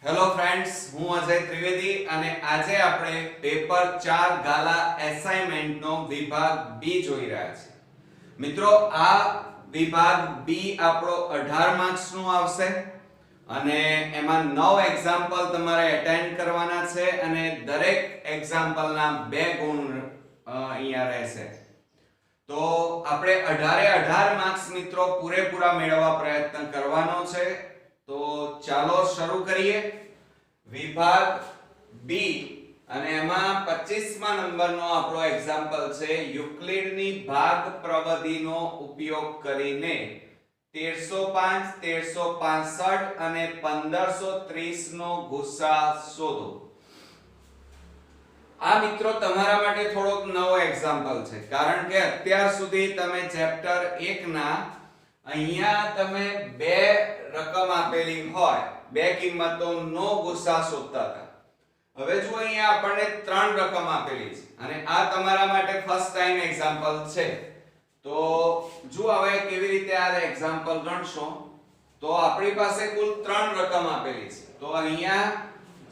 Hello friends, હું અજય ત્રિવેદી અને આજે આપણે પેપર 4 ગાલા એસાઇનમેન્ટ નો વિભાગ બી જોઈ રહ્યા છીએ. મિત્રો, આ વિભાગ બી આપણો 18 માર્ક્સ નું આવશે અને એમાં 9 એક્ઝામ્પલ તમારે અટેન્ડ કરવાના છે અને દરેક એક્ઝામ્પલના 2 ગુણ અહીંયા રહેશે. તો આપણે 18 માર્ક્સ મિત્રો પૂરેપૂરા મેળવવા પ્રયત્ન કરવાનો છે. તો ચાલો શરૂ કરીએ. વિભાગ બી અને એમાં 25મા નંબરનો આપણો એક્ઝામ્પલ છે યુક્લિડની ભાગ પ્રવિધિનો ઉપયોગ કરીને 1305 1365 અને 1530 નો ગુસા શોધો. આ મિત્રો તમારા માટે થોડોક નવો એક્ઝામ્પલ છે, કારણ કે અત્યાર સુધી તમે ચેપ્ટર 1 ના અહીંયા તમે બે રકમ આપેલી હોય, બે કિંમતોનો ગુસા શોધતા હતા. હવે જો અહીંયા આપણને ત્રણ રકમ આપેલી છે અને આ તમારા માટે ફર્સ્ટ ટાઈમ એક્ઝામ્પલ છે. તો જો હવે કેવી રીતે આ એક્ઝામ્પલ ગણશો, તો આપણી પાસે કુલ ત્રણ રકમ આપેલી છે. તો અહીંયા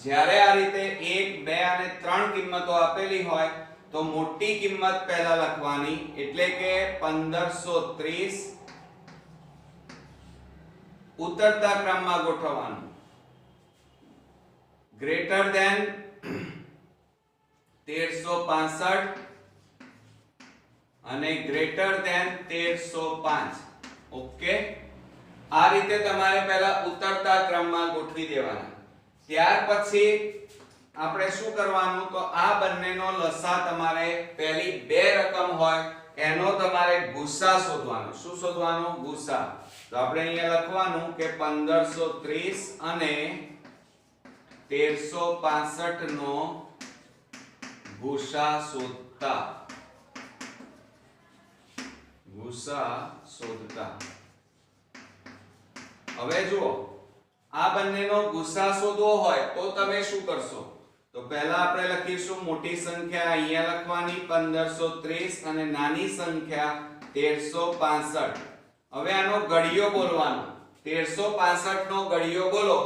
જ્યારે આ રીતે 1 2 અને 3 કિંમતો આપેલી હોય તો મોટી કિંમત પહેલા લખવાની, એટલે કે 1530 ઉતરતા ક્રમમાં ગોઠવવાનું, ગ્રેટર ધેન 1365 અને ગ્રેટર ધેન 1305. ઓકે, આ રીતે તમારે પહેલા ઉતરતા ક્રમમાં ગોઠવી દેવાના. ત્યાર પછી આપણે શું કરવાનું, તો આ બંનેનો લસા તમારે પહેલી બે રકમ હોય એનો તમારે ગુસા શોધવાનો. શું શોધવાનું? ગુસા. તો આપણે અહીંયા લખવાનું કે 1530 અને 1365 નો ગુસા શોધતા. હવે જુઓ, આ બંનેનો ગુસા શોધવો હોય તો તમે શું કરશો? તો પહેલા આપણે લખીશું મોટી સંખ્યા અહીંયા લખવાની 1530 અને નાની સંખ્યા 1365. હવે આનો ગળિયો બોલવાનો. 1365 નો ગળિયો બોલો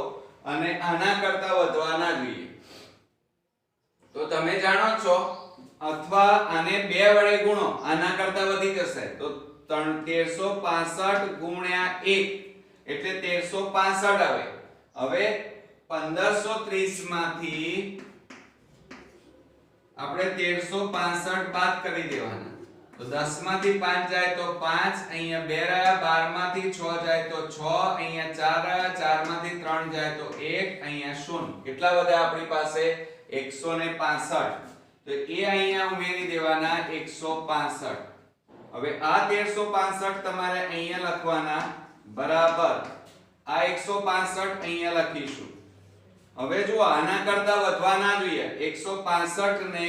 અને આના કરતા વધવા ના જોઈએ. તો તમે જાણો છો, અથવા આને 2 વડે ગુણો, આના કરતા વધી જશે. તો 1365 ગુણ્યા 1 એટલે 1365 આવે. હવે 1530 માંથી આપણે 1365 બાદ કરી દેવાના. તો 10 માંથી 5 જાય તો 5, અહીંયા 2 રહ્યા, 12 માંથી 6 જાય તો 6, અહીંયા 4 રહ્યા, 4 માંથી 3 જાય તો 1, અહીંયા 0. કેટલા વધ્યા આપણી પાસે? 165. તો એ અહીંયા ઉમેરી દેવાના 165. હવે આ 1365 તમારે અહીંયા લખવાના બરાબર આ 165 અહીંયા લખીશું. હવે જો આના કરતા વધવા ના જોઈએ, 165 ને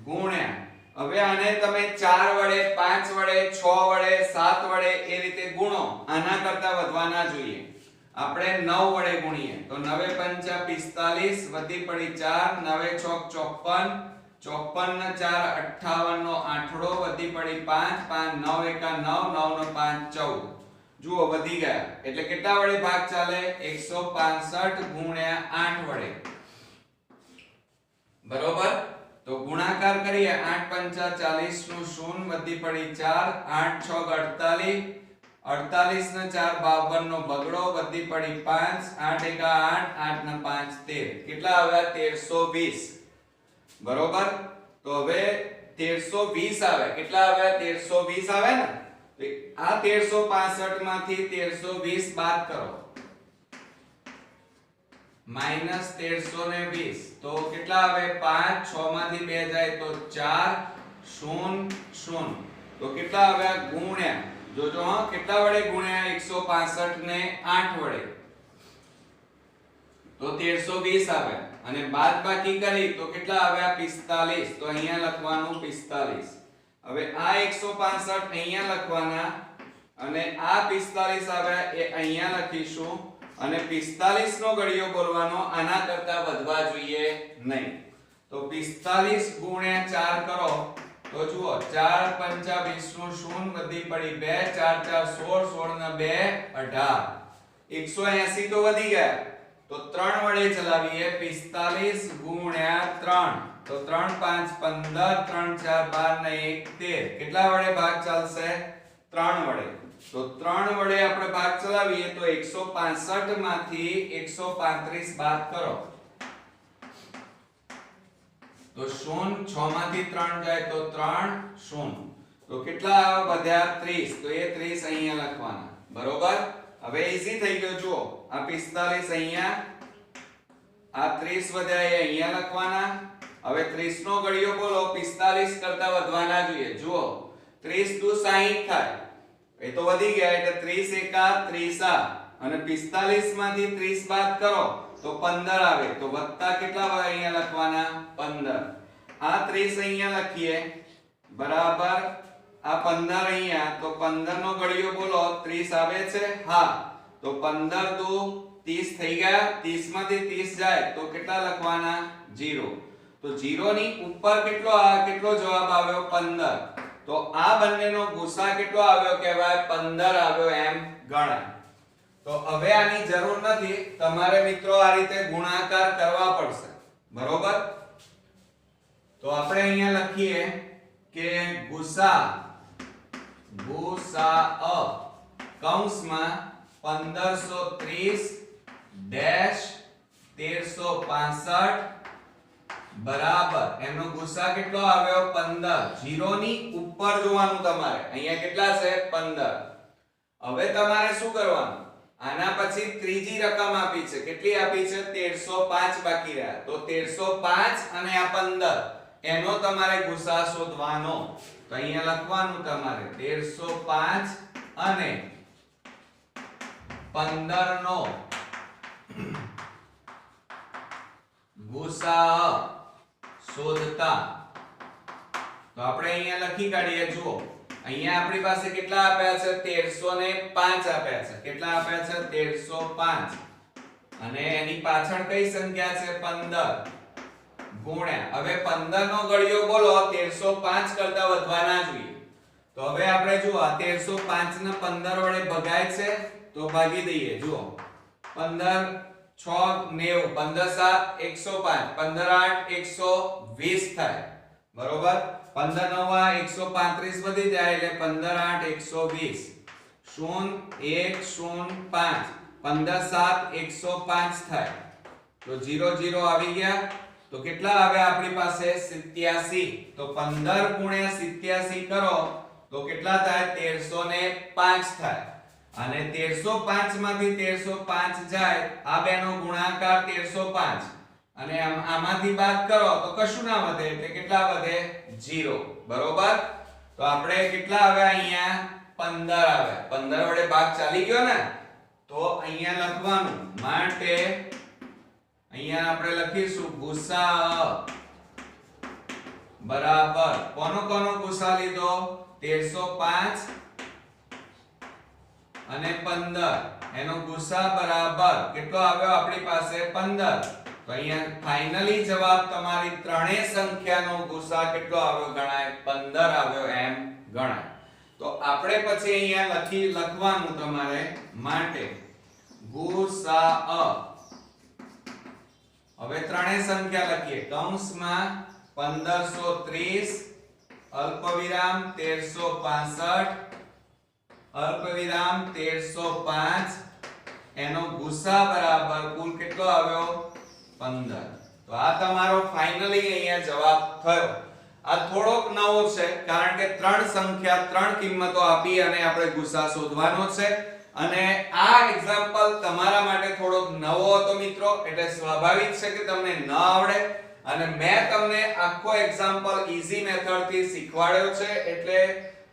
ગુણ્યા, હવે આને તમે 4 વડે 5 વડે 6 વડે 7 વડે એ રીતે ગુણો, આના કરતા વધવા ના જોઈએ. આપણે 9 વડે ગુણીએ તો 9 પંચા 45 વધી પડી 4, 9 ચોક 54, 54 ને 4 58 નો આઠડો વધી પડી 5, 5 9 એકા 9, 9 નો 5 14. જુઓ વધી ગયા. એટલે કેટલા વડે ભાગ ચાલે? 165 ગુણ્યા 8 વડે. બરોબર. તો ગુણાકાર કરીએ. 8 પંચા 40 નું 0 વધી પડી 4, 8 છોગ 48, 48 ને 4 52 નો બગડો વધી પડી 5, 8 એકા 8, 8 ને 5 13. કેટલા આવ્યા? 1320. બરોબર. તો હવે 1320 આવે. કેટલા આવ્યા? 1320 આવે ને. તો આ 1365 માંથી 1320 બાદ કરો, -1320. તો કેટલા આવે? 5, 6 માંથી 2 જાય તો 4, 0 0. તો કેટલા આવ્યા? ગુણ્યા, જોજો હા, કેટલા વડે ગુણ્યા? 165 ને 8 વડે. તો 1320 આવે. અને બાદબાકી કરી તો કેટલા આવ્યા? 45. તો અહીંયા લખવાનું 45. હવે આ 165 અહીંયા લખવાના અને આ 45 આવ્યા એ અહીંયા લખીશું. અને 45 નો ગળિયો બોલવાનો, આના કરતા વધવા જોઈએ નહીં. તો 45 ગુણ્યા 4 કરો તો જુઓ 4 પંચા 20 નું 0 વધી પડી 2, 4 4 16, 16 ના 2 18. 180 તો વધી ગયા, તો 3 વડે ચલાવીએ. 45 ગુણ્યા 3, તો 3 5 15, 3 4 12 ને 1 13. કેટલા વડે ભાગ ચાલશે? 3 વડે. તો 3 વડે આપણે ભાગ ચલાવીએ તો 165 માંથી 135 બાદ કરો તો 0. 6 માંથી 3 જાય તો 3 0. તો કેટલા વધ્યા? 30. તો એ 30 અહીંયા લખવાના. બરોબર. હવે ઈઝી થઈ ગયો. જુઓ, આ 45 અહીંયા, આ 30 વધ્યા એ અહીંયા લખવાના. હવે 30 નો ઘડિયો બોલો. 45 કરતા વધવાના જોઈએ. જુઓ, 30 દુ 60 થાય, એ તો વધી ગયા એટલે 30 એકા 30 અને 45 માંથી 30 બાદ કરો તો 15 આવે. તો વત્તા કેટલા અહીંયા લખવાના? 15. આ 30 અહીંયા લખીએ બરાબર, આ 15 અહીંયા, તો 15 નો ઘડિયો બોલો. 30 આવે છે? હા. તો 15 દુ 30 થઈ ગયા. 30 માંથી 30 જાય તો કેટલા લખવાના? 0. તો 0 ની ઉપર કેટલો જવાબ આવ્યો? 15. તો આ બંનેનો ગુસા કેટલો આવ્યો કહેવાય? 15 આવ્યો એમ ગણાય. તો હવે આની જરૂર નથી, તમારે મિત્રો આ રીતે ગુણાકાર કરવા પડશે. બરોબર. તો આપણે અહીંયા લખીએ કે ગુસા કૌંસમાં 1530 ડેશ 1365 બરાબર એનો ગુસા કેટલો આવ્યો? 15. 0 ની ઉપર જોવાનું તમારે. અહીંયા કેટલા છે? 15. હવે તમારે શું કરવાનું? આના પછી ત્રીજી રકમ આપી છે. કેટલી આપી છે? 1305 બાકી રહ્યા. તો 1305 અને આ 15 એનો તમારે ગુસા શોધવાનો. તો અહીંયા લખવાનું તમારે 1305 અને 15 નો ગુસા શોધતા. તો આપણે અહીંયા લખી કાઢીએ. જુઓ, અહીંયા આપણી પાસે કેટલા આપ્યા છે? 1305 આપ્યા છે. કેટલા આપ્યા છે? 1305. અને એની પાછળ કઈ સંખ્યા છે? 15 ગુણ્યા. હવે 15 નો ઘડિયો બોલો. 1305 કરતા વધવાના જોઈએ. તો હવે આપણે જુઓ, આ 1305 ને 15 વડે ભગાય છે તો ભાગી દઈએ. જુઓ, 15 6 90, 15 7 105, 15 8 120 થાય. બરોબર. 15 9 135 વધી જાય એટલે 15 8 120. 0 1 0 5, 15 7 105 થાય. તો 0 0 આવી ગયા. તો કેટલા આવ્યા આપણી પાસે? 87. તો 15 ગુણ્યા 87 કરો તો કેટલા થાય? 1305 થાય. અને 1305 માંથી 1305 જાય, આ બેનો ગુણાકાર 1305 અને આમાંથી બાદ કરો તો કશું ના વધે એટલે કેટલા વધે? 0. બરોબર. તો આપણે કેટલા આવ્યા અહીંયા? 15 આવ્યા. 15 વડે ભાગ ચાલી ગયો ને, તો અહીંયા લખવાનું માટે અહીંયા આપણે લખીશું ગુસા બરાબર કોનો ગુસા લીધો? 1305 અને 15. એનો ગુસા બરાબર કેટલો આવ્યો આપણી પાસે? 15. તો અહીંયા ફાઇનલી જવાબ તમારી ત્રણેય સંખ્યાનો ગુસા કેટલો આવ્યો ગણાય? 15 આવ્યો એમ ગણાય. તો આપણે પછી અહીંયા લખવાનું તમારે માટે ગુસા. હવે ત્રણેય સંખ્યા લખીએ. કૌંસમાં 1530 અલ્પવિરામ 1365 અલ્પવિરામ 1305 એનો ગુસા બરાબર કુલ કેટલો આવ્યો? 15. તો આ તમારો ફાઇનલી અહીંયા જવાબ થયો. આ થોડોક નવો છે કારણ કે ત્રણ સંખ્યા ત્રણ કિંમતો આપી અને આપણે ગુસા શોધવાનો છે. અને આ એક્ઝામ્પલ તમારા માટે થોડોક નવો હતો મિત્રો, એટલે સ્વાભાવિક છે કે તમને ન આવડે. અને મેં તમને આખો એક્ઝામ્પલ ઈઝી મેથડ થી શીખવાડ્યો છે, એટલે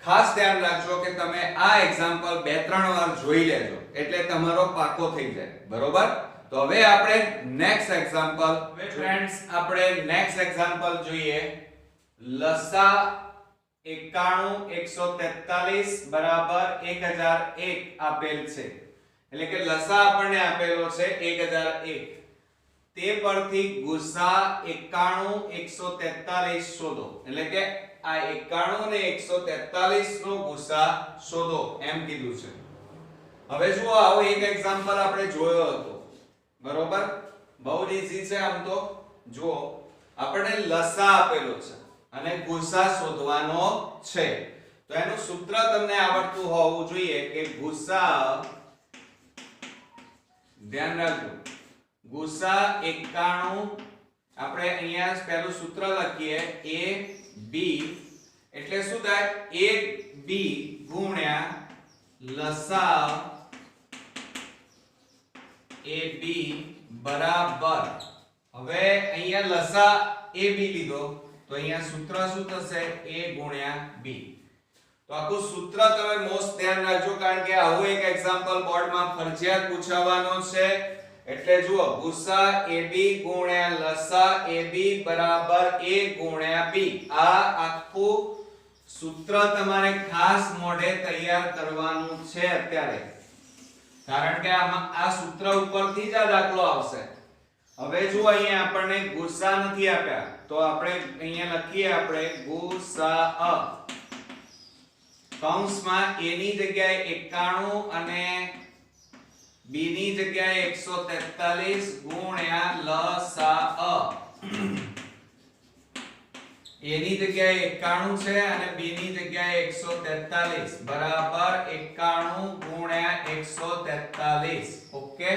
ખાસ ધ્યાન રાખજો કે તમે આ એક્ઝામ્પલ 2-3 વાર જોઈ લેજો એટલે તમારો પાકો થઈ જાય. બરોબર. તો હવે આપણે નેક્સ્ટ એક્ઝામ્પલ ફ્રેન્ડ્સ આપણે નેક્સ્ટ એક્ઝામ્પલ જોઈએ. લસા 91 143 બરાબર 1001 આપેલ છે. એટલે કે લસા આપણને આપેલો છે 1001. તે પરથી ગુસા 91 143 શોધો. એટલે કે આ 91 ને 143 નો ગુસા શોધો એમ કીધું છે. હવે જુઓ આવો એક એક્ઝામ્પલ આપણે જોયો હતો, બરોબર? બહુ જ ઈઝી છે આમ તો. જુઓ આપણને લસા આપેલો છે અને ગુસા શોધવાનો છે. તો એનું સૂત્ર તમને આવડતું હોવું જોઈએ કે ગુસા, ધ્યાન રાખજો, ગુસા 91, આપણે અહીંયા પહેલું સૂત્ર લખીએ a b એટલે શું થાય? ab ગુણ્યા લસા ab બરાબર, હવે અહીંયા લસા ab લીધો તો અહીંયા સૂત્ર શું થશે? a ગુણ્યા b. તો આખું સૂત્ર તમે મોસ્ટ ધ્યાન રાખજો, કારણ કે આવું એક એક્ઝામ્પલ બોર્ડમાં ફરજિયાત પૂછાવાનો છે. એટલે જુઓ ગુસા ab ગુણ્યા લસા ab બરાબર a ગુણ્યા b. આ આખું સૂત્ર તમારે ખાસ મોઢે તૈયાર કરવાનું છે અત્યારે, કારણ કે આમાં આ સૂત્ર ઉપરથી જ આ દાખલો આવશે. હવે જુઓ અહીંયા આપણને ગુસા નથી આપ્યા, તો આપણે અહીંયા લખીએ આપણે ગુસા કૌંસમાં a ની જગ્યાએ 91 અને b ની જગ્યાએ 143 ગુણ્યા લસા. a ની જગ્યાએ 91 છે અને b ની જગ્યાએ 143 બરાબર 91 ગુણ્યા 143. ઓકે,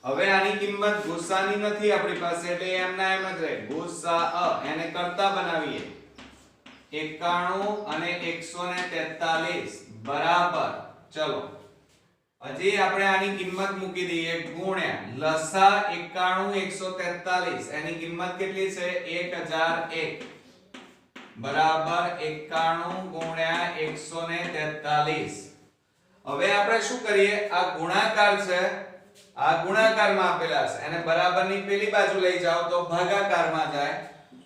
હવે આની કિંમત ગુસાની નથી આપણી પાસે, એટલે એમના એમ જ રહે. ગુસા એને કરતા બનાવીએ, 91 અને 143 બરાબર, ચલો હજી આપણે આની કિંમત મૂકી દઈએ ગુણ્યા લસા 91 143, એની કિંમત કેટલી છે? 1001 બરાબર 91 ગુણ્યા 143. હવે આપણે શું કરીએ? આ ગુણાકાર છે, આ ગુણાકારમાં આપેલા છે, અને બરાબરની પેલી બાજુ લઈ જાઓ તો ભાગાકારમાં જાય.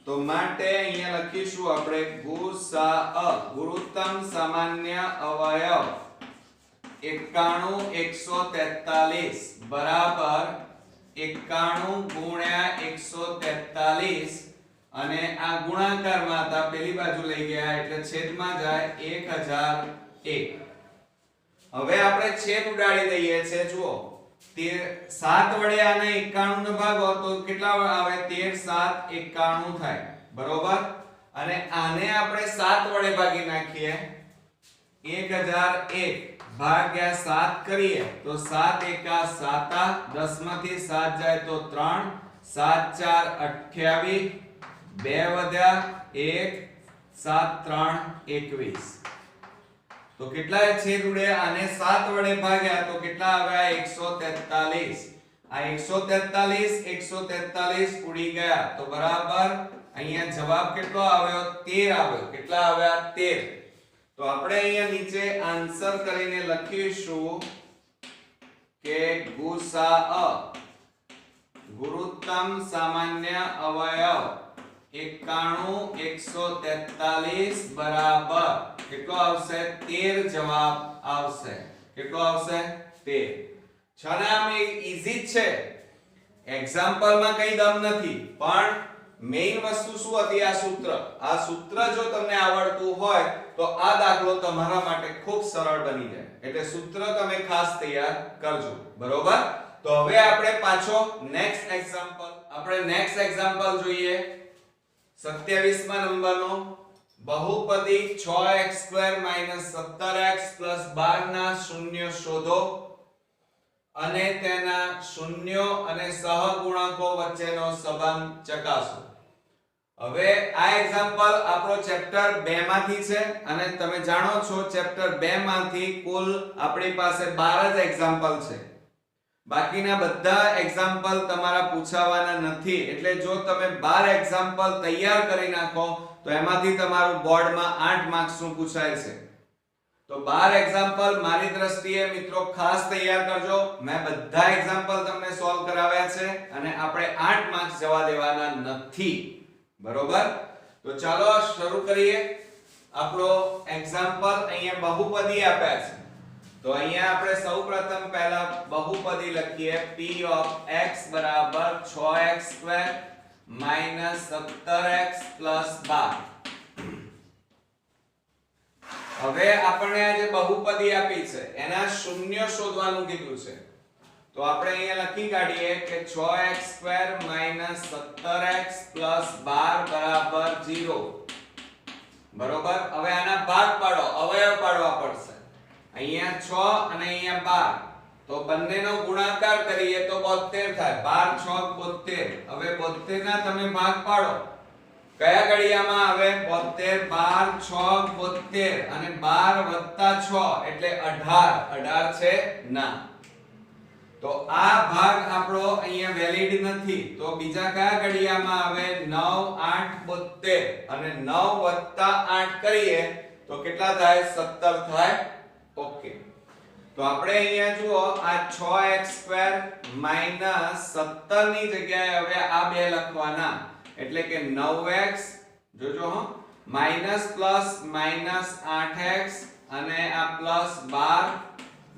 તો માટે અહીંયા લખીશું આપણે ગુસા, ગુરુત્તમ સામાન્ય અવયવ 91 143 બરાબર 91 ગુણ્યા 143, અને આ ગુણાકારમાં હતા પેલી બાજુ લઈ ગયા એટલે છેદમાં જાય 1001. હવે આપણે છેદ ઉડાડી દઈએ છે. જુઓ 7 વડે આને 91 ને ભાગો તો કેટલા આવે? 13 7 91 થાય, બરોબર? અને આને આપણે 7 વડે ભાગી નાખીએ, 1001 ભાગ્યા 7 કરીએ તો 7 એકા 7, 10 માંથી 7 જાય તો 3, 7 4 28, 2 વધ્યા 1, 7 3 21. તો કેટલા છેદ ઉડે? આને 7 વડે ભાગ્યા તો કેટલા આવ્યા? 143. આ 143 ઉડી ગયા તો બરાબર અહીંયા જવાબ કેટલો આવ્યો? 13 આવ્યો. કેટલા આવ્યા? 13. તો આપણે અહીંયા નીચે આન્સર કરીને લખીશું કે ગુસા, ગુરુત્તમ સામાન્ય અવયવ 91 143 બરાબર કેટલો આવશે? 13 જવાબ આવશે. કેટલો આવશે? 13. છનામ ઈઝી છે, એક્ઝામ્પલમાં કઈ દમ નથી, પણ મેઈન વસ્તુ શું હતી? આ સૂત્ર. આ સૂત્ર જો તમને આવડતું હોય તો આ દાખલો તમારા માટે ખૂબ સરળ બની જાય. એટલે સૂત્ર તમે ખાસ તૈયાર કરજો, બરોબર? તો હવે આપણે પાછો નેક્સ્ટ એક્ઝામ્પલ જોઈએ. 27મા નંબરનો બહુપદી 6x² - 17x + 12 ના શૂન્ય શોધો અને તેના શૂન્યો અને સહગુણકો વચ્ચેનો સંબંધ ચકાસો. હવે આ એક્ઝામ્પલ આપણો ચેપ્ટર 2 માંથી છે, અને તમે જાણો છો ચેપ્ટર 2 માંથી કુલ આપણી પાસે 12 જ એક્ઝામ્પલ છે. બાકીના બધા એક્ઝામ્પલ તમારા પૂછાવાના નથી. એટલે જો તમે 12 એક્ઝામ્પલ તૈયાર કરી નાખો તો એમાંથી તમારું બોર્ડમાં 8 માર્ક્સ નું પૂછાય છે. તો 12 એક્ઝામ્પલ મારી દ્રષ્ટિએ મિત્રો ખાસ તૈયાર કરજો. મેં બધા એક્ઝામ્પલ તમને સોલ્વ કરાવ્યા છે અને આપણે 8 માર્ક્સ જવા દેવાના નથી, બરોબર? તો ચાલો શરૂ કરીએ. આપણો એક્ઝામ્પલ અહીંયા બહુપદી આપ્યા છે. તો અહીંયા આપણે સૌપ્રથમ પહેલા બહુપદી લખીએ. p of x બરાબર 6x² - 17x + 12. હવે આપણે આ જે બહુપદી આપી છે એના શૂન્ય શોધવાનું કીધું છે, તો આપણે અહીંયા લખી કાઢીએ કે 6x² - 17x + 12 = 0. બરોબર. હવે આના ભાગ પાડો, અવયવ પાડવા પડશે. અહીંયા 6 અને અહીંયા 12, તો બંનેનો ગુણાકાર કરીએ તો 72 થાય. 12 6 72. હવે 72 ના તમે ભાગ પાડો. કયા ઘડિયામાં આવે? 72 12 6 72 અને 12 + 6 એટલે 18. 18 છે ના. તો આ ભાગ આપણો અહીંયા વેલિડ નથી. તો બીજા કયા ઘડિયામાં આવે? 9 8 72 અને 9 + 8 કરીએ તો કેટલા થાય? 17 થાય. ઓકે. તો આપણે અહીંયા જુઓ આ 6x² - 17 ની જગ્યાએ હવે આ બે લખવાના, એટલે કે 9x જોજો હો માઈનસ પ્લસ માઈનસ 8x અને આ પ્લસ 12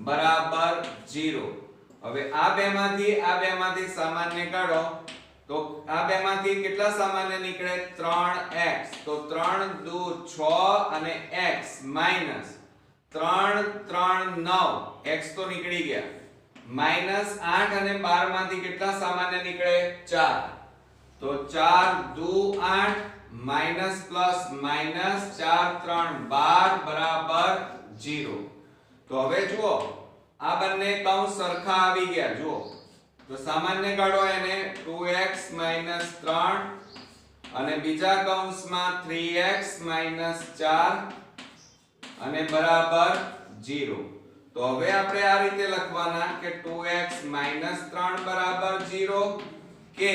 બરાબર 0. હવે આ બેમાંથી સામાન્ય કાઢો તો આ બેમાંથી કેટલા સામાન્ય નીકળે? 3x. તો 3 દુ 6 અને x માઈનસ 3 3 9 x તો નીકળી ગયા, માઈનસ 8 અને 12 માંથી કેટલા સામાન્ય નીકળે? 4. તો 4 દુ 8 માઈનસ પ્લસ માઈનસ 4 3 12 બરાબર 0. તો હવે જુઓ આ બંને કૌંસ સરખા આવી ગયા. જુઓ તો સામાન્ય કાઢો એને 2x - 3 અને બીજા કૌંસમાં 3x - 4 અને બરાબર 0. તો હવે આપણે આ રીતે લખવાના કે 2x - 3 બરાબર 0 કે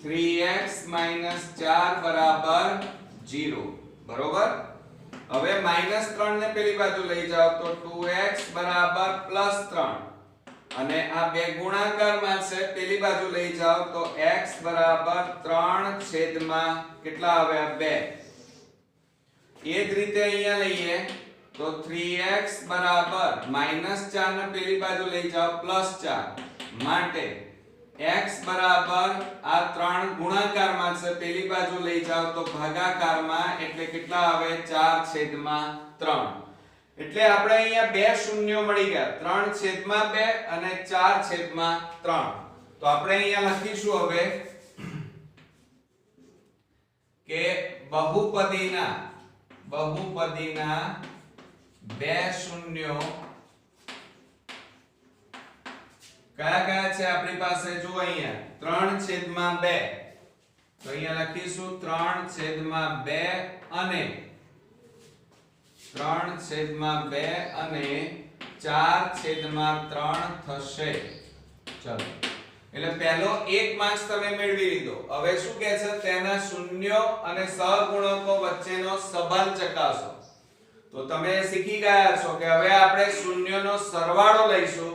3x - 4 બરાબર 0. બરોબર. હવે -3 ને પેલી બાજુ લઈ જાઓ તો 2x બરાબર +3 અને આ બે ગુણાકારમાં છે, પેલી બાજુ લઈ જાઓ તો x બરાબર 3 છેદમાં કેટલા આવે? 2. એ જ રીતે અહીંયા લઈએ તો 3x બરાબર -4 ને પેલી બાજુ લઈ જાઓ +4 માટે x બરાબર આ 3 ગુણાકારમાં છે, પેલી બાજુ લઈ જાઓ તો ભાગાકારમાં, એટલે કેટલા આવે? 4/3. એટલે આપણે અહીંયા બે શૂન્યો મળી ગયા, 3/2 અને 4/3. તો આપણે અહીંયા લખીશું હવે કે બહુપદીના બે શૂન્યો કયા કયા છે આપણી પાસે? જો અહીંયા 3/2. તો અહીંયા લખીશું 3/2 અને 3/2 અને 4/3 થશે. ચલો, એટલે પહેલો એક માર્ક્સ તમે મેળવી લીધો. હવે શું કહે છે? તેના શૂન્યો અને સહગુણકો વચ્ચેનો સંબંધ ચકાસો. તો તમે શીખી ગયા છો કે હવે આપણે શૂન્યનો સરવાળો લઈશું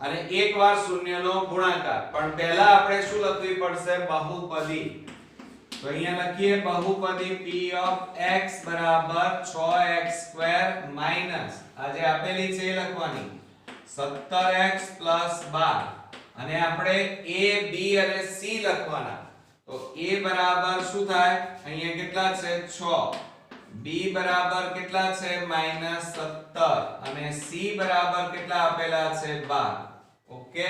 અને એકવાર શૂન્યનો ગુણાકાર. પણ પહેલા આપણે શું લખવી પડશે? બહુપદી. તો અહીંયા લખીએ બહુપદી p of x બરાબર 6x² માઈનસ આ જે આપેલી છે એ લખવાની 17x + 12 અને આપણે a b અને c લખવાના. તો a બરાબર શું થાય? અહીંયા કેટલા છે? 6. b બરાબર કેટલા છે? -17 અને c બરાબર કેટલા આપેલા છે? 12. ઓકે.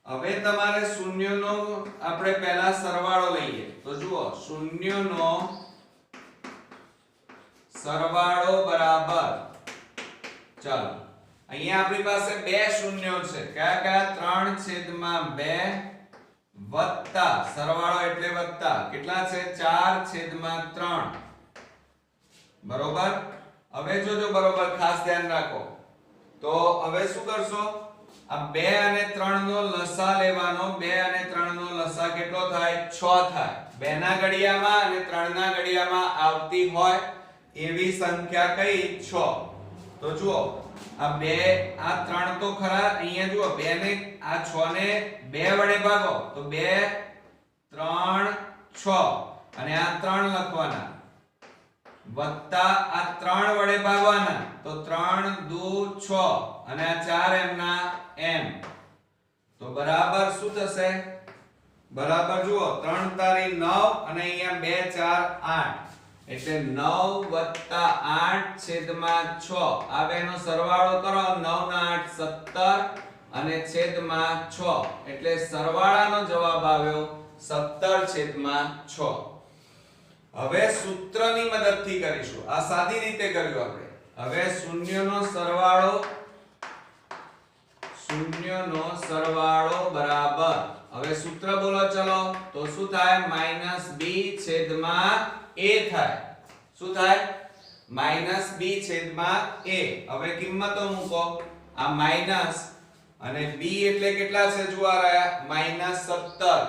હવે તમારે શૂન્યનો આપણે પહેલા સરવાળો લઈએ. તો જુઓ શૂન્યનો સરવાળો બરાબર, ચાલો અહીંયા આપણી પાસે બે શૂન્યો છે. કયા કયા? 3/2 વત્તા સરવાળો એટલે વત્તા કેટલા છે? 4/3. બરોબર. હવે જોજો બરોબર, ખાસ ધ્યાન રાખો. તો હવે શું કરશો? આ 2 અને 3 નો લસા લેવાનો. 2 અને 3 નો લસા કેટલો થાય? 6 થાય. 2 ના ઘડિયામાં અને 3 ના ઘડિયામાં આવતી હોય એવી સંખ્યા કઈ? 6. તો જુઓ આ 2 આ 3 તો ખરા, અહીંયા જુઓ 2 ને આ 6 ને 2 વડે ભાગો તો 2 3 6 અને આ 3 લખવાના વત્તા આ 3 વડે ભાગવાના તો 3 દુ 6 અને આ 4 એમના એમ. તો બરાબર શું થશે? બરાબર જુઓ 3 તારી 9 અને અહીંયા 2 4 8. એટલે 9 + 8 છેદમાં 6 આ બેનો સરવાળો કરો 9 ના 8 17 અને છેદમાં 6 એટલે સરવાળાનો જવાબ આવ્યો 17 છેદમાં 6. હવે સૂત્રની મદદથી કરીશું. આ સાદી રીતે કર્યું આપણે. હવે શૂન્યનો સરવાળો બરાબર, હવે સૂત્ર બોલો ચલો, તો શું થાય? -b છેદમાં a થાય. શું થાય? -b છેદમાં a. હવે કિંમતો મૂકો. આ માઈનસ અને b એટલે કેટલા છે જુઓ રહ્યા? -17.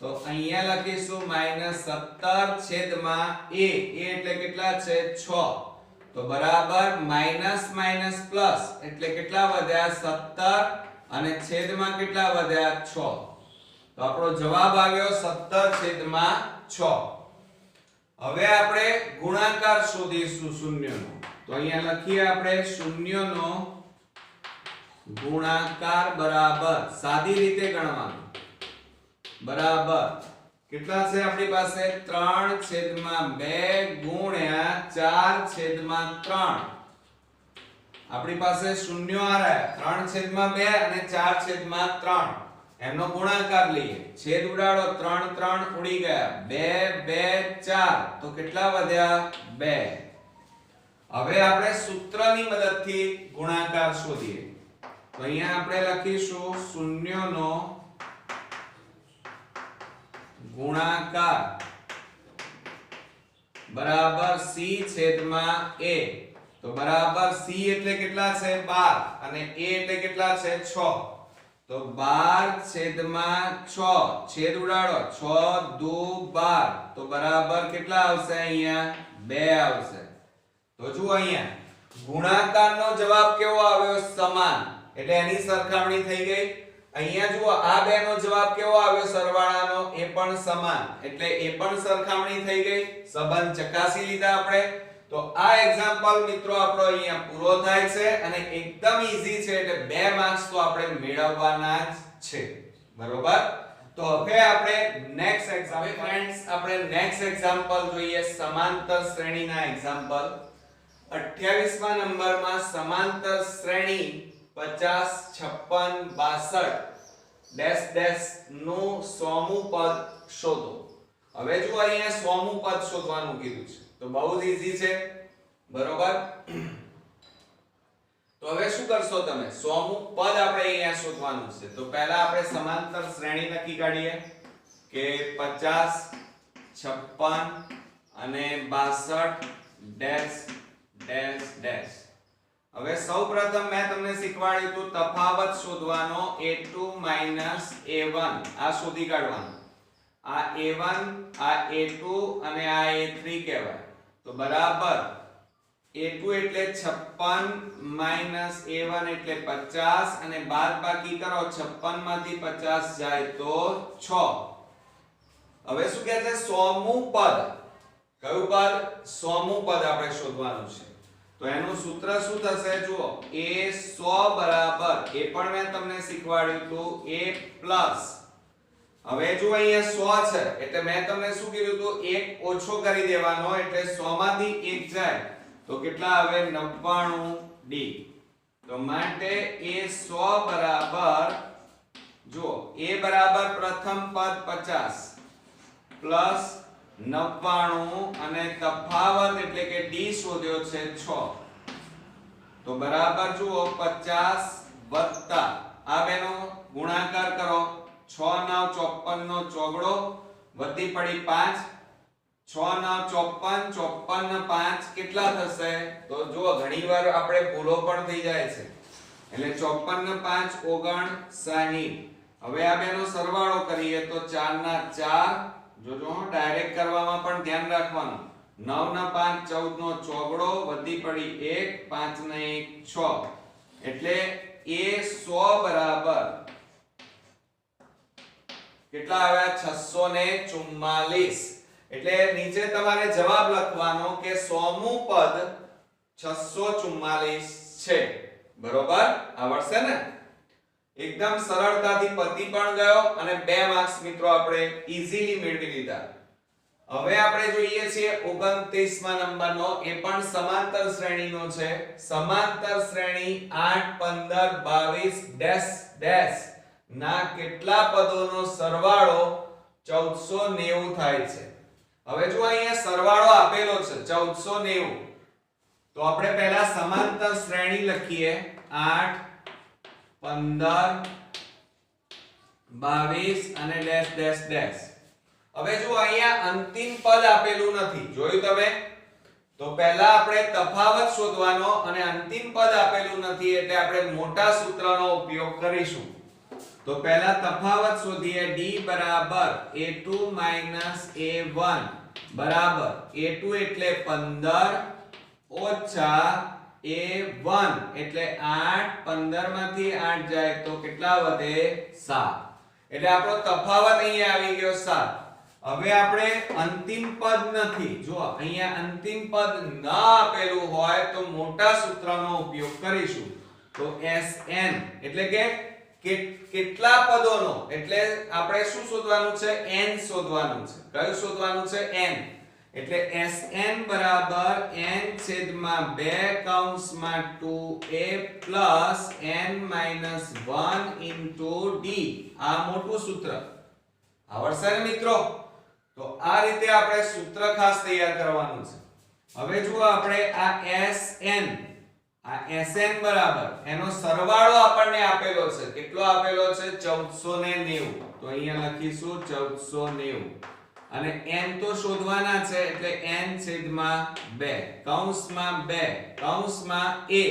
તો અહીંયા લખીશું -17 છેદમાં a. a એટલે કેટલા છે? 6. તો બરાબર માઈનસ માઈનસ પ્લસ એટલે કેટલા વધ્યા? 17 અને છેદમાં કેટલા વધ્યા? 6. તો આપણો જવાબ આવ્યો 17 છેદમાં 6. હવે આપણે ગુણાકાર શોધીશું શૂન્યનો. તો અહીંયા લખીએ આપણે શૂન્યનો ગુણાકાર બરાબર, સાદી રીતે ગણવાનું, બરાબર કેટલા છે આપણી પાસે? 3/2 ગુણ્યા 4/3. આપણી પાસે શૂન્યો આ રહ્યા 3/2 અને 4/3. એમનો ગુણાકાર લઈએ. છેદ ઉડાડો, 3 3 ઉડી ગયા, 2 2 4. તો કેટલા વધ્યા? 2. હવે આપણે સૂત્રની મદદથી ગુણાકાર શોધીએ. તો અહીંયા આપણે લખીશું શૂન્યનો ગુણાકાર બરાબર c છેદમાં a. તો બરાબર c એટલે કેટલા છે? 12 અને a એટલે કેટલા છે? 6. તો 12 છેદમાં 6 છેદ ઉડાડો, 6 2 12. તો બરાબર કેટલા આવશે? અહીંયા 2 આવશે. તો જુઓ અહીંયા ગુણાકારનો જવાબ કેવો આવ્યો? સમાન. એટલે એની સરખામણી થઈ ગઈ. અહીંયા જુઓ આ બેનો જવાબ કેવો આવ્યો? સરવાળાનો, એ પણ સમાન. એટલે એ પણ સરખામણી થઈ ગઈ. સંબંધ ચકાસી લીધા આપણે. તો આ એક્ઝામ્પલ મિત્રો આપણો અહીંયા પૂરો થાય છે અને એકદમ ઈઝી છે. એટલે 2 માર્ક્સ તો આપણે મેળવવાના જ છે. બરોબર? તો હવે આપણે નેક્સ્ટ એક્ઝામ્પલ ફ્રેન્ડ્સ, આપણે નેક્સ્ટ એક્ઝામ્પલ જોઈએ સમાંતર શ્રેણીના એક્ઝામ્પલ. 28મા નંબરમાં સમાંતર શ્રેણી 50 56 62 ડેશ ડેશ નું 100મું પદ શોધો. હવે જો અહીંયા 100મું પદ શોધવાનું કીધું છે તો બહુ જ ઈઝી છે. બરોબર? તો હવે શું કરશો તમે? 100મું પદ આપણે અહીંયા શોધવાનું છે. તો પહેલા આપણે સમાંતર શ્રેણી નક્કી કાઢીએ કે 50 56 અને 62 ડેશ ડેશ ડેશ. હવે સૌપ્રથમ મેં તમને શીખવાડ્યું હતું તફાવત શોધવાનો a2 a1. આ શોધી કાઢવાનો. આ a1 આ a2 અને આ a3 કહેવાય. તો બરાબર a2 એટલે 56 a1 એટલે 50 અને બાદબાકી કરો 56 માંથી 50 જાય તો 6. હવે શું કહે છે? 100મું પદ. કયું પદ? 100મું પદ આપણે શોધવાનું છે. તો એનું સૂત્ર શું થશે? જુઓ a100 બરાબર, એ પણ મેં તમને શીખવાડ્યું હતું, a પ્લસ. હવે જો અહીંયા 100 છે એટલે મેં તમને શું કીધું હતું? 1 ઓછો કરી દેવાનો. એટલે 100 માંથી 1 જાય તો કેટલા આવે? 99d. તો માટે a100 બરાબર, જુઓ a બરાબર પ્રથમ પદ 50 પ્લસ 99 અને તફાવત એટલે કે d શોધ્યો છે 6. તો બરાબર જુઓ 50 વત્તા આ બેનો ગુણાકાર કરો. 6 9 54 નો ચોગડો વધી પડી 5. 6 9 54 54 5 કેટલા થશે? તો જુઓ ઘણીવાર આપણે ભૂલો પણ થઈ જાય છે. એટલે 54 5 59. હવે આ બેનો સરવાળો કરીએ તો 4 ના 4. જોજો ડાયરેક્ટ કરવામાં પણ ધ્યાન રાખવાનું. 9 ના 5 14 નો ચોગડો વધી પડી 1 5 ને 1 6. એટલે a100 બરાબર કેટલા આવ્યા? 644. એટલે નીચે તમારે જવાબ લખવાનો કે 100મું પદ 644 છે. બરોબર? આવડશે ને? એકદમ સરળતાથી પતી પણ ગયો અને 2 માર્ક્સ મિત્રો આપણે ઈઝીલી મેળવી લીધા. હવે આપણે જોઈએ છીએ 29મા નંબરનો, એ પણ સમાંતર શ્રેણીનો છે. સમાંતર શ્રેણી 8 15 22 ડેશ ડેશ ના કેટલા પદોનો સરવાળો 1490 થાય છે. હવે જો અહીંયા સરવાળો આપેલો છે 1490, તો આપણે પહેલા સમાંતર શ્રેણી લખીએ 8 15 22 અને ડેશ ડેશ ડેશ. હવે જો અહીંયા અંતિમ પદ આપેલું નથી, જોયું તમે? તો પહેલા આપણે તફાવત શોધવાનો, અને અંતિમ પદ આપેલું નથી એટલે આપણે મોટા સૂત્રનો ઉપયોગ કરીશું. તો પહેલા તફાવત શોધીએ. d બરાબર a2 a1 બરાબર a2 એટલે 15 ઓછા a1 એટલે 8. 15 માંથી 8 જાય તો કેટલા વધે? 7. એટલે આપણો તફાવત અહીંયા આવી ગયો 7. હવે આપણે અંતિમ પદ નથી, જો અહીંયા અંતિમ પદ ન આપેલું હોય તો મોટા સૂત્રનો ઉપયોગ કરીશું. તો Sn એટલે કે કેટલા પદોનો, એટલે આપણે શું શોધવાનું છે? n શોધવાનું છે. કયું શોધવાનું છે? n. એટલે Sn બરાબર n છેદમાં 2 કૌંસમાં 2a plus n minus 1 into d. આ મોટું સૂત્ર આવડશે ને મિત્રો? તો આ રીતે આપણે સૂત્ર ખાસ તૈયાર કરવાનું છે. હવે જુઓ, આપણે આ Sn બરાબર એનો સરવાળો આપણને આપેલો છે. કેટલો આપેલો છે? 1490. તો અહીંયા લખીશું 1490. અને n તો શોધવાના છે એટલે n છેદમાં 2 કૌંસમાં 2 કૌંસમાં a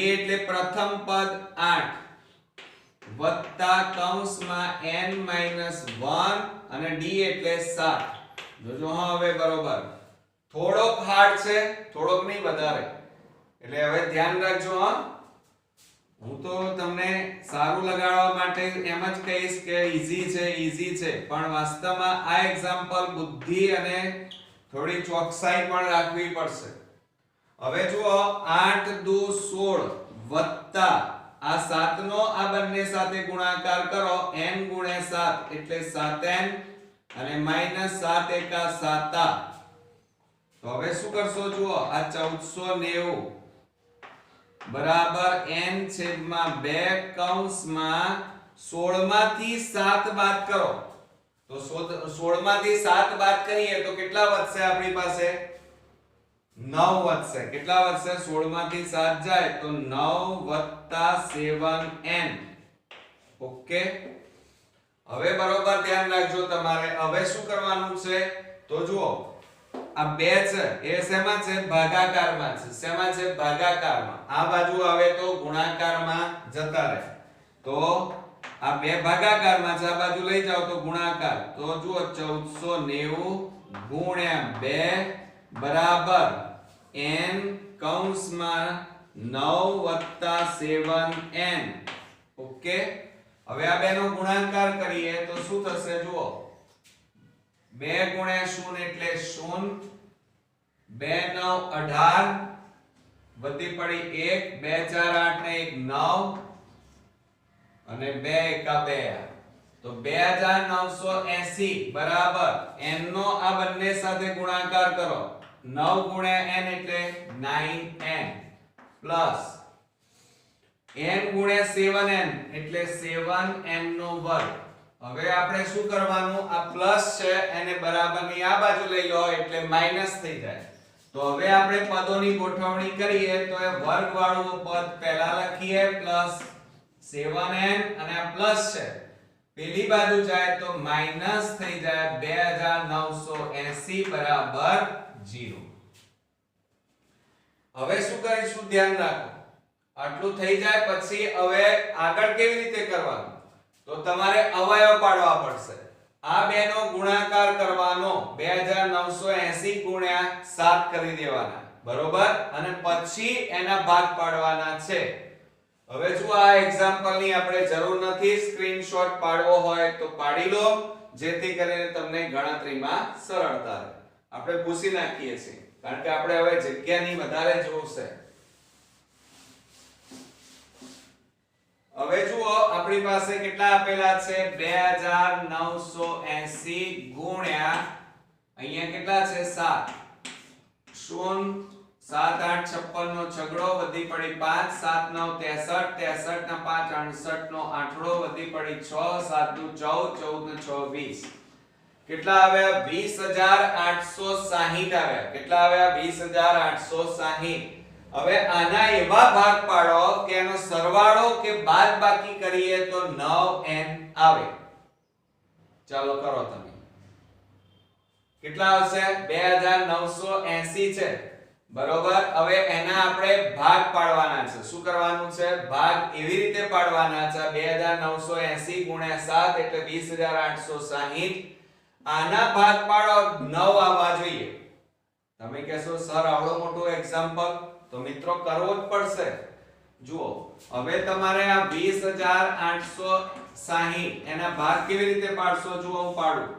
એટલે પ્રથમ પદ 8 વત્તા કૌંસમાં n માઈનસ 1 અને d એટલે 7. જોજો હા, હવે બરોબર. થોડોક હાર્ડ છે, થોડોક નહીં, વધારે. એટલે હવે ધ્યાન રાખજો હા. હું તો તમને સારું લગાડવા માટે એમ જ કહીશ કે ઈઝી છે, પણ વાસ્તવમાં આ એક્ઝામ્પલ બુદ્ધિ અને થોડી ચોકસાઈ પણ રાખવી પડશે. હવે જુઓ, 8 દુ 16 વત્તા આ 7 નો આ બંને સાથે ગુણાકાર કરો, n ગુણ્યા 7 એટલે 7n અને માઈનસ 7 એકા 7. તો હવે શું કરશો? જુઓ, આ 1490 બરાબર n છેદમાં 2 કૌંસમાં 16 માંથી 7 બાદ કરો. તો 16 માંથી 7 બાદ કરીએ તો કેટલા વધશે આપણી પાસે? 9 વધશે. કેટલા વધશે? 16 માંથી 7 જાય તો 9 7n. ઓકે, હવે બરોબર ધ્યાન રાખજો તમારે. હવે શું કરવાનું છે? તો જુઓ, આ 2 છે એ શેમાં છે? ભાગાકારમાં છે. શેમાં છે? ભાગાકારમાં. આ બાજુ આવે તો ગુણાકારમાં જતા રહે. તો આ 2 ભાગાકારમાં છે, આ બાજુ લઈ જાઓ તો ગુણાકાર. તો જુઓ, 1490 ગુણ્યા 2 બરાબર n કૌંસમાં 9 7n. ઓકે, હવે આ બેનો ગુણાકાર કરીએ તો શું થશે? જુઓ, 2 ગુણ્યા 0 એટલે 0, 2 9 18 વધી પડી 1, 2 4 8 ને 1 9 અને 2 એકા 2. તો 2980 બરાબર n નો આ બંને સાથે ગુણાકાર કરો. 9 ગુણ્યા n એટલે 9n પ્લસ n ગુણ્યા 7n એટલે 7n નો વર્ગ. હવે આપણે શું કરવાનું? આ પ્લસ છે એને બરાબરની આ બાજુ લઈ લો એટલે માઈનસ થઈ જાય. તો હવે આપણે પદોની ગોઠવણી કરીએ તો એ વર્ગ વાળું પદ પહેલા લખીએ પ્લસ 7n અને આ પ્લસ છે પેલી બાજુ જાય તો માઈનસ થઈ જાય 2980 બરાબર 0. હવે શું કરીશું? ધ્યાન રાખો, આટલું થઈ જાય પછી હવે આગળ કેવી રીતે કરવાનું? તો તમારે અવયવ પાડવા પડશે. આ બેનો ગુણાકાર કરવાનો, 2980 ગુણ્યા 7 કરી દેવાના, બરોબર? અને પછી એના ભાગ પાડવાના છે. હવે જો આ એક્ઝામ્પલ ની આપણે જરૂર નથી, સ્ક્રીનશોટ પાડવો હોય તો પાડી લો, જેથી કરીને તમને ગણતરીમાં સરળતા રહે. આપણે પૂછી નાખીએ છીએ કારણ કે આપણે હવે જગ્યાની વધારે જરૂર છે. હવે જુઓ, આપણી પાસે કેટલા આપેલા છે? 2980 ગુણ્યા અહીંયા કેટલા છે 7 શૂન્ય 7 8 56 નો છગડો વધી પડી 5 7 9 63 63 ના 5 68 નો આઠડો વધી પડી 6 7 દુ 14 14 ને 6 20 કેટલા આવ્યા 20860 આવ્યા કેટલા આવ્યા 20860 હવે આના એવા ભાગ પાડો કે એનો સરવાળો કે બાદબાકી કરીએ તો 9n આવે ચાલો કરો તમે કેટલા આવશે 2980 છે બરોબર હવે એના આપણે ભાગ પાડવાના છે શું કરવાનું છે ભાગ એવી રીતે પાડવાના છે 2980 ગુણ્યા 7 એટલે 20860 આના ભાગ પાડો 9 આવવા જોઈએ તમે કહેશો સર આવડો મોટો એક્ઝામ્પલ તો મિત્રો કરવો જ પડશે જુઓ હવે તમારે આ 20860 એના ભાગ કેવી રીતે પાડશો જુઓ હું પાડું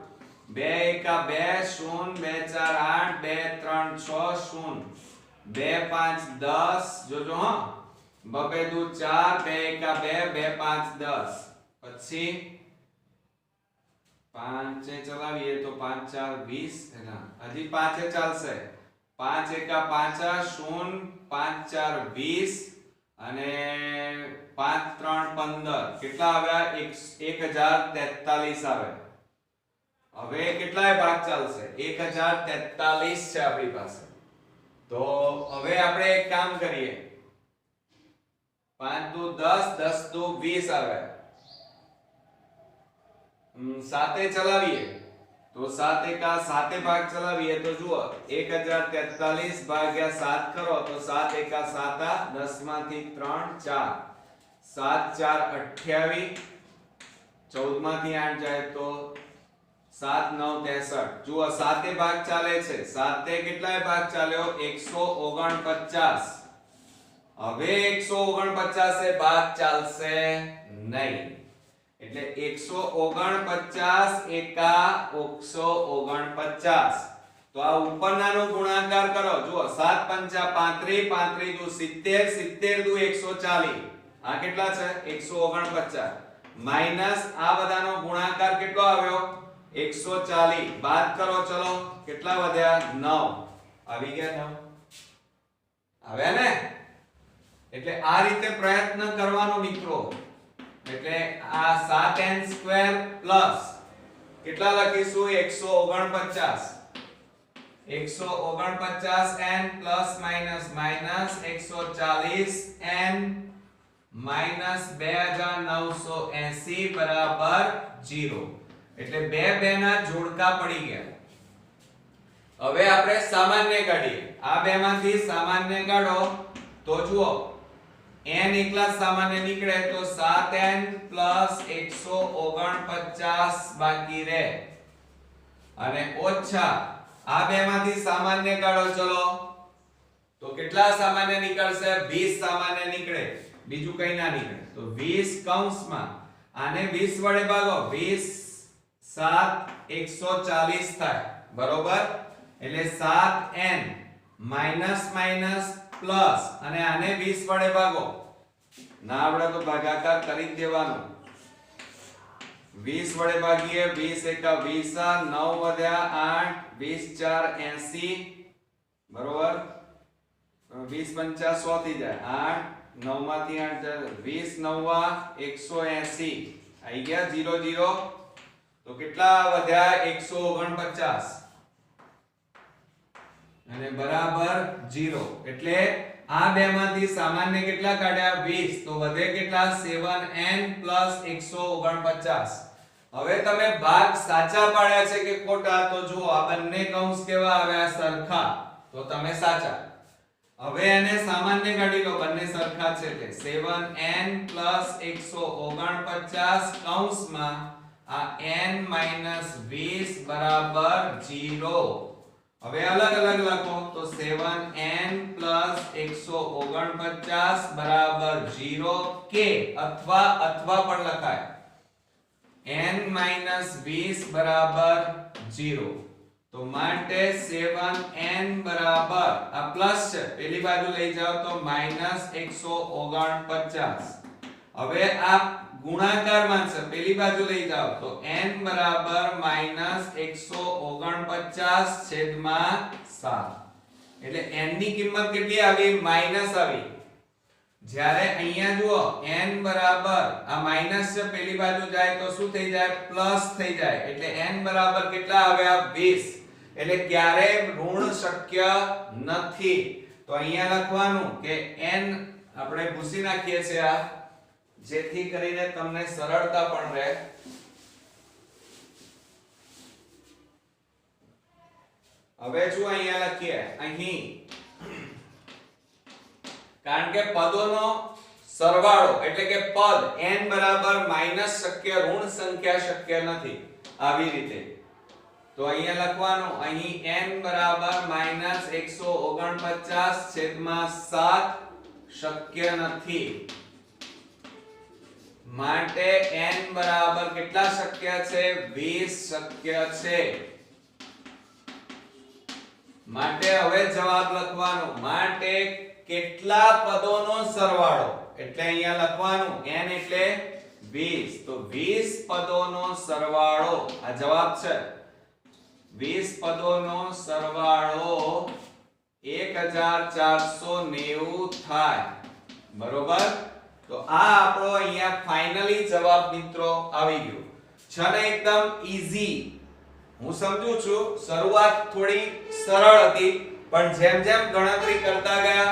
2 એકા 2 0 2 4 8 2 3 6 0 2 5 10 જોજો હા બબે દુ 4 2 એકા 2 2 5 10 પછી 5 ચલાવીએ તો 5 4 20 ના હજી 5 ચાલશે 5 એકા 5 0 5 4 20 અને 5 3 15 કેટલા આવ્યા 1043 આવે હવે કેટલાય ભાગ ચાલશે 1043 છે આપણી પાસે તો હવે આપણે એક કામ કરીએ 5 દુ 10 10 દુ 20 આવે 7 ચલાવીએ તો 7 એકા 7 ભાગ ચલાવીએ તો જુઓ 1043 ભાગ્યા 7 કરો તો 7 એકા 7 10 માંથી 3 4 7 4 28 14 માંથી 8 જાય તો 7 9 63 જુઓ 7 ભાગ ચાલે છે 7 કેટલાય ભાગ ચાલ્યો 149 હવે 149 ભાગ ચાલશે નહીં એટલે 149 એકા 149 તો આ ઉપરનાનો ગુણાકાર કરો જુઓ 7 પંચા 35 35 દુ 70 70 દુ 140 આ કેટલા છે 149 માઈનસ આ બધાનો ગુણાકાર કેટલો આવ્યો 140 બાદ કરો ચલો કેટલા વધ્યા 9 આવી ગયા 9 આવ્યા ને એટલે આ રીતે પ્રયત્ન કરવાનો મિત્રો એટલે આ 7n² પ્લસ કેટલા લખીશું 149 149n plus minus minus 140n minus 2980 બરાબર 0 એટલે બે ના જોડકા પડી ગયા હવે આપણે સામાન્ય કાઢીએ આ બેમાંથી સામાન્ય કાઢો તો જુઓ n એકલા સામાન્ય નીકળે તો 7n 149 બાકી રહે અને ઓછા આ બેમાંથી સામાન્ય કાઢો ચલો તો કેટલા સામાન્ય નીકળશે 20 સામાન્ય નીકળે બીજું કઈ ના નીકળે તો 20 કૌંસમાં આને 20 વડે ભાગો 20 7 140 થાય બરોબર એટલે 7n માઈનસ માઈનસ પ્લસ અને આને 20 વડે ભાગો ના આવડે તો ભાગાકાર કરી જ દેવાનું 20 વડે ભાગીએ 20 એકા 20 9 વધ્યા 8 20 4 80 બરોબર 20 પંચા 100 થઈ જાય 8 9 માંથી 8 જાય 20 9 180 આવી ગયા 0 0 તો કેટલા વધ્યા 149 અને બરાબર 0 એટલે આ બેમાંથી સામાન્ય કેટલા કાઢ્યા 20 તો વધે કેટલા 7n 149 હવે તમે ભાગ સાચા પાડ્યા છે કે ખોટા તો જુઓ આ બંને કૌંસ કેવા આવ્યા સરખા તો તમે સાચા હવે એને સામાન્ય કાઢી લો બંને સરખા છે એટલે 7n 149 કૌંસમાં આ n 20 બરાબર 0 હવે અલગ અલગ લખો તો 7n 149 બરાબર 0 કે અથવા પણ લખાય n 20 બરાબર 0 તો માટે 7n બરાબર આ પ્લસ છે પેલી બાજુ લઈ જાઓ તો -149 હવે આ ગુણાકારમાં છે, પેલી બાજુ લઈ જાઓ તો n બરાબર -149 છેદમાં 7 એટલે n ની કિંમત કેટલી આવી? માઈનસ આવી. જ્યારે અહીંયા જુઓ n બરાબર આ માઈનસ છે, પેલી બાજુ જાય તો શું થઈ જાય? પ્લસ થઈ જાય. એટલે n બરાબર કેટલા આવ્યા? 20. એટલે ક્યારે ઋણ શક્ય નથી. તો અહીંયા લખવાનું કે n આપણે ભૂસી નાખીએ છીએ આ, જેથી કરીને તમને સરળતા પણ રહે. હવે જો અહીંયા લખીએ, અહીં કારણ કે પદોનો સરવાળો એટલે કે પદ n બરાબર માઈનસ શક્ય ઋણ સંખ્યા શક્ય નથી આવી રીતે. તો અહીંયા લખવાનું, અહીં n બરાબર -149 છેદમાં 7 શક્ય નથી. માટે n બરાબર કેટલા શક્ય છે? 20 શક્ય છે. માટે હવે જવાબ લખવાનો, માટે કેટલા પદોનો સરવાળો, એટલે અહીંયા લખવાનું n એટલે 20. તો 20 પદોનો સરવાળો આ જવાબ છે. 20 પદોનો સરવાળો 1490 થાય. બરોબર? તો આ આપણો અહીંયા ફાઇનલી જવાબ મિત્રો આવી ગયો છે ને, એકદમ ઈઝી. હું સમજુ છું શરૂઆત થોડી સરળ હતી, પણ જેમ જેમ ગણતરી કરતા ગયા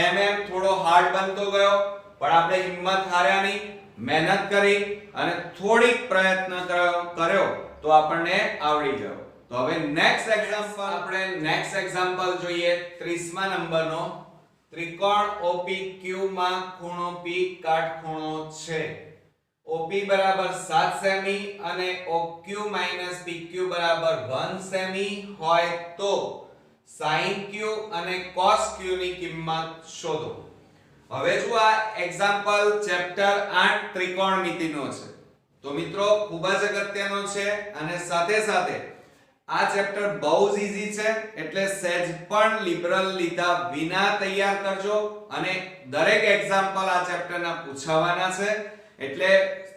એમ એમ થોડો હાર્ડ બનતો ગયો. પણ આપણે હિંમત હાર્યા નહીં, મહેનત કરી અને થોડીક પ્રયત્ન કર્યો તો આપણને આવડી ગયો. તો હવે નેક્સ્ટ એક્ઝામ્પલ જોઈએ 30મા નંબરનો. ત્રિકોણ OPQ માં ખૂણો P કાટખૂણો છે. OP બરાબર 7 સેમી અને OQ PQ બરાબર 1 સેમી હોય તો sin Q અને cos Q ની કિંમત શોધો. હવે જો આ એક્ઝામ્પલ ચેપ્ટર 8 ત્રિકોણમિતિનો છે. તો મિત્રો ખૂબ જ અગત્યનો છે અને સાથે સાથે આ ચેપ્ટર બહુ જ ઈઝી છે, એટલે સહેજ પણ લિબરલ લીધા વિના તૈયાર કરજો. અને દરેક એક્ઝામ્પલ આ ચેપ્ટરના પૂછાવાના છે, એટલે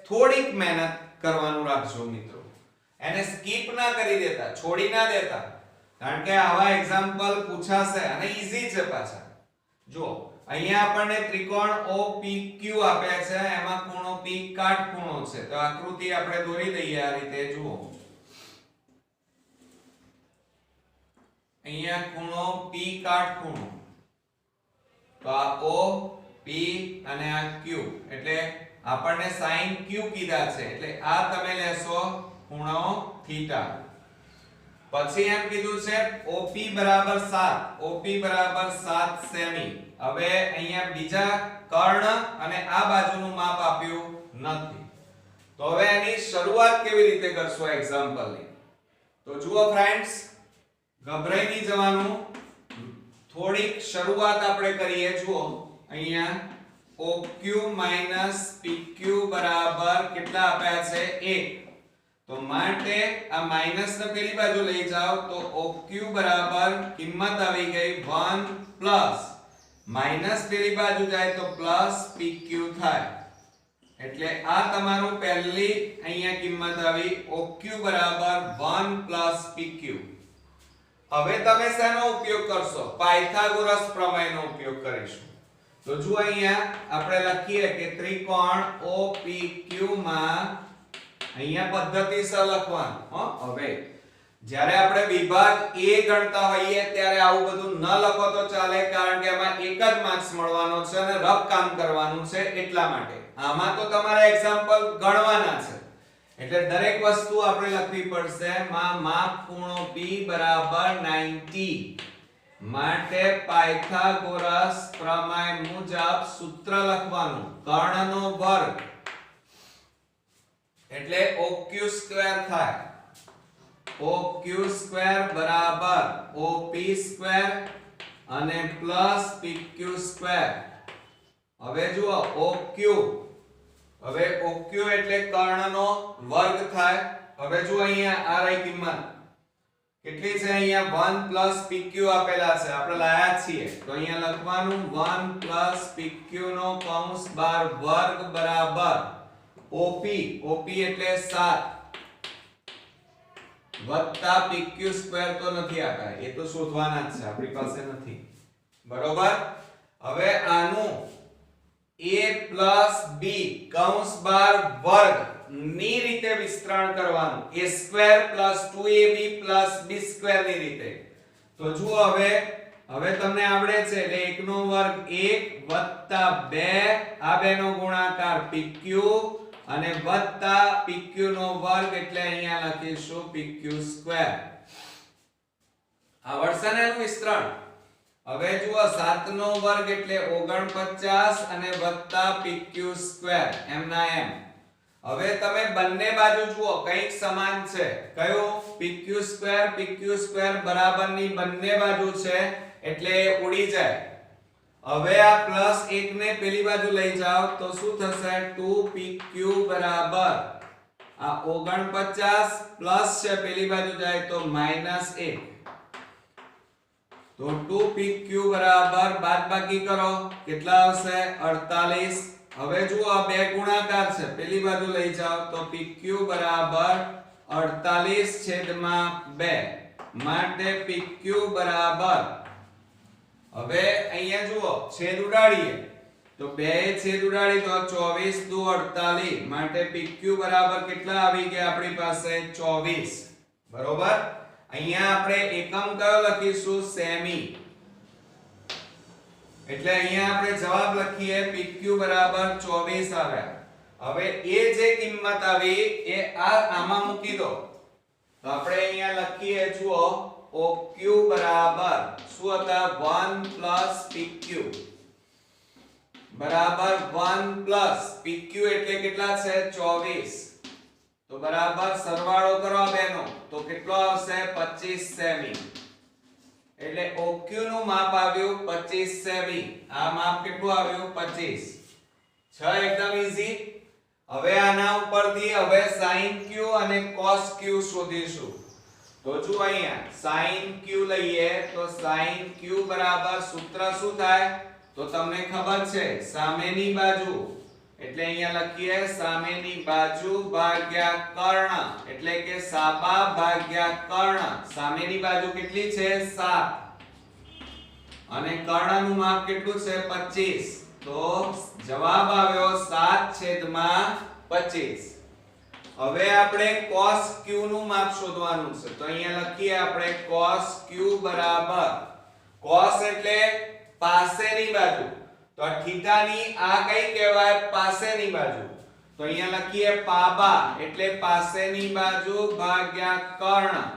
થોડીક મહેનત કરવાનું રાખજો મિત્રો. એને સ્કીપ ના કરી દેતા, છોડી ના દેતા, કારણ કે આવા એક્ઝામ્પલ પૂછાશે અને ઈઝી છે પાછા. જો અહીંયા આપણને ત્રિકોણ OPQ આપ્યા છે, એમાં ખૂણો P કાટખૂણો છે. તો આકૃતિ આપણે દોરી દઈએ આ રીતે. જુઓ અહીંયા ખૂણો P કાટખૂણો, તો આ O P અને આ Q, એટલે આપણને sin Q કીધા છે, એટલે આ તમે લેશો ખૂણો થીટા. પછી એમ કીધું છે OP બરાબર 7, OP બરાબર 7 સેમી. હવે અહીંયા બીજા કર્ણ અને આ બાજુનું માપ આપ્યું નથી. તો હવે એની શરૂઆત કેવી રીતે કરશો એક્ઝામ્પલની? તો જુઓ ફ્રેન્ડ્સ, ગભરાઈ નહીં જવાનું. થોડીક શરૂઆત આપણે કરીએ. જુઓ અહીંયા OQ PQ બરાબર કેટલા આપ્યા છે? 1. તો માટે આ માઈનસ ને પેલી બાજુ લઈ જાઓ તો OQ બરાબર કિંમત આવી ગઈ 1 પ્લસ માઈનસ પેલી બાજુ જાય તો પ્લસ PQ થાય. એટલે આ તમારું પહેલી અહીંયા કિંમત આવી OQ બરાબર 1 પ્લસ PQ. હવે તમે શેનો ઉપયોગ કરશો? પાયથાગોરસ પ્રમેયનો ઉપયોગ કરીશું. તો જો અહીંયા આપણે લખીએ કે ત્રિકોણ OPQ માં અહીંયા પદ્ધતિસર લખવાનું. હવે જ્યારે આપણે વિભાગ A ગણતા હોઈએ ત્યારે આવું બધું ન લખો તો ચાલે, કારણ કે એમાં એક જ માર્ક્સ મળવાનો છે અને રફ કામ કરવાનું છે, એટલા માટે. આમાં તો તમારે એક્ઝામ્પલ ગણવાના છે, એટલે દરેક વસ્તુ આપણે લખવી પડશે. માપ ખૂણો P બરાબર 90. માટે પાયથાગોરસ પ્રમેય મુજબ સૂત્ર લખવાનું, કર્ણનો વર્ગ એટલે OQ² થાય. OQ² બરાબર OP² અને પ્લસ PQ². હવે જુઓ OQ, હવે OQ એટલે કર્ણનો વર્ગ થાય. હવે જો અહીંયા આ રહી કિંમત કેટલી છે? અહીંયા 1 પ્લસ PQ આપેલા છે, આપણે લાયા છીએ. તો અહીંયા લખવાનું 1 પ્લસ PQ નો કૌંસ બાર વર્ગ બરાબર OP એટલે 7 વત્તા PQ સ્ક્વેર તો નથી આપ્યા, એ તો શોધવાના જ છે, આપણી પાસે નથી, બરોબર. હવે આનું a પ્લસ b કૌંસ બાર વર્ગ ની રીતે વિસ્તરણ કરવાનું, a square plus 2ab plus b square ની રીતે. તો જુઓ હવે તમને આવડે છે એટલે 1 નો વર્ગ 1 વત્તા 2 આ બે નો ગુણાકાર pq અને વત્તા pq નો વર્ગ એટલે અહીંયા લખીશું pq સ્ક્વેર. આવડશે ને એનું વિસ્તરણ. હવે જુઓ 7 નો વર્ગ એટલે 49 અને વત્તા pq સ્ક્વેર એમ ના એમ. હવે તમે બંને બાજુ જુઓ કંઈક સમાન છે. કયું? pq સ્ક્વેર બરાબરની બંને બાજુ છે એટલે ઉડી જાય. હવે આ પ્લસ 1 ને પેલી બાજુ લઈ જાઓ તો શું થશે? 2pq બરાબર આ 49 પ્લસ છે પેલી બાજુ જાય તો -1, તો 2pq બરાબર બાદબાકી કરો કેટલા આવશે? 48. હવે જુઓ આ બે ગુણાકાર છે પેલી બાજુ લઈ જાઓ તો pq બરાબર 48/2 માટે pq બરાબર, હવે અહીંયા જુઓ છેદ ઉડાડીએ તો બે છેદ ઉડાડી તો 24 દુ 48 માટે pq બરાબર કેટલા આવી ગયા આપણી પાસે? 24, બરોબર. અહીંયા આપણે એકમ કયો લખીશું? સેમી. એટલે અહીંયા આપણે જવાબ લખીએ pq બરાબર 24 આવ્યા. હવે એ જે કિંમત આવી એ આમાં મૂકી દો તો આપણે અહીંયા લખીએ જુઓ OQ બરાબર શું હતા? 1 પ્લસ PQ બરાબર 1 પ્લસ PQ એટલે કેટલા છે? 24. તો બરાબર સરવાળો કરો બેનો તો કેટલો આવશે? 25 સેમી. એટલે OQ નું માપ આવ્યું 25 સેમી. આ માપ કેટલું આવ્યું? 25. એકદમ ઈઝી. હવે આના ઉપરથી હવે sin q અને cos q શોધીશું. તો જો અહીંયા sin q લઈએ તો sin q બરાબર સૂત્ર શું થાય? તો તમને ખબર છે સામેની બાજુ એટલે અહીંયા લખીએ સામેની બાજુ ભાગ્યા કર્ણ એટલે કે સાબા ભાગ્યા કર્ણ. સામેની બાજુ કેટલી છે? 7 અને કર્ણનું માપ કેટલું છે? 25. તો જવાબ આવ્યો 7/25. હવે આપણે cos q નું માપ શોધવાનું છે. તો અહીંયા લખીએ આપણે cos q બરાબર, cos એટલે પાસેની બાજુ, તો થીટા ની આ કઈ કહેવાય? પાસેની બાજુ. તો અહીંયા લખીએ પાબા એટલે પાસેની બાજુ ભાગ્યા કર્ણ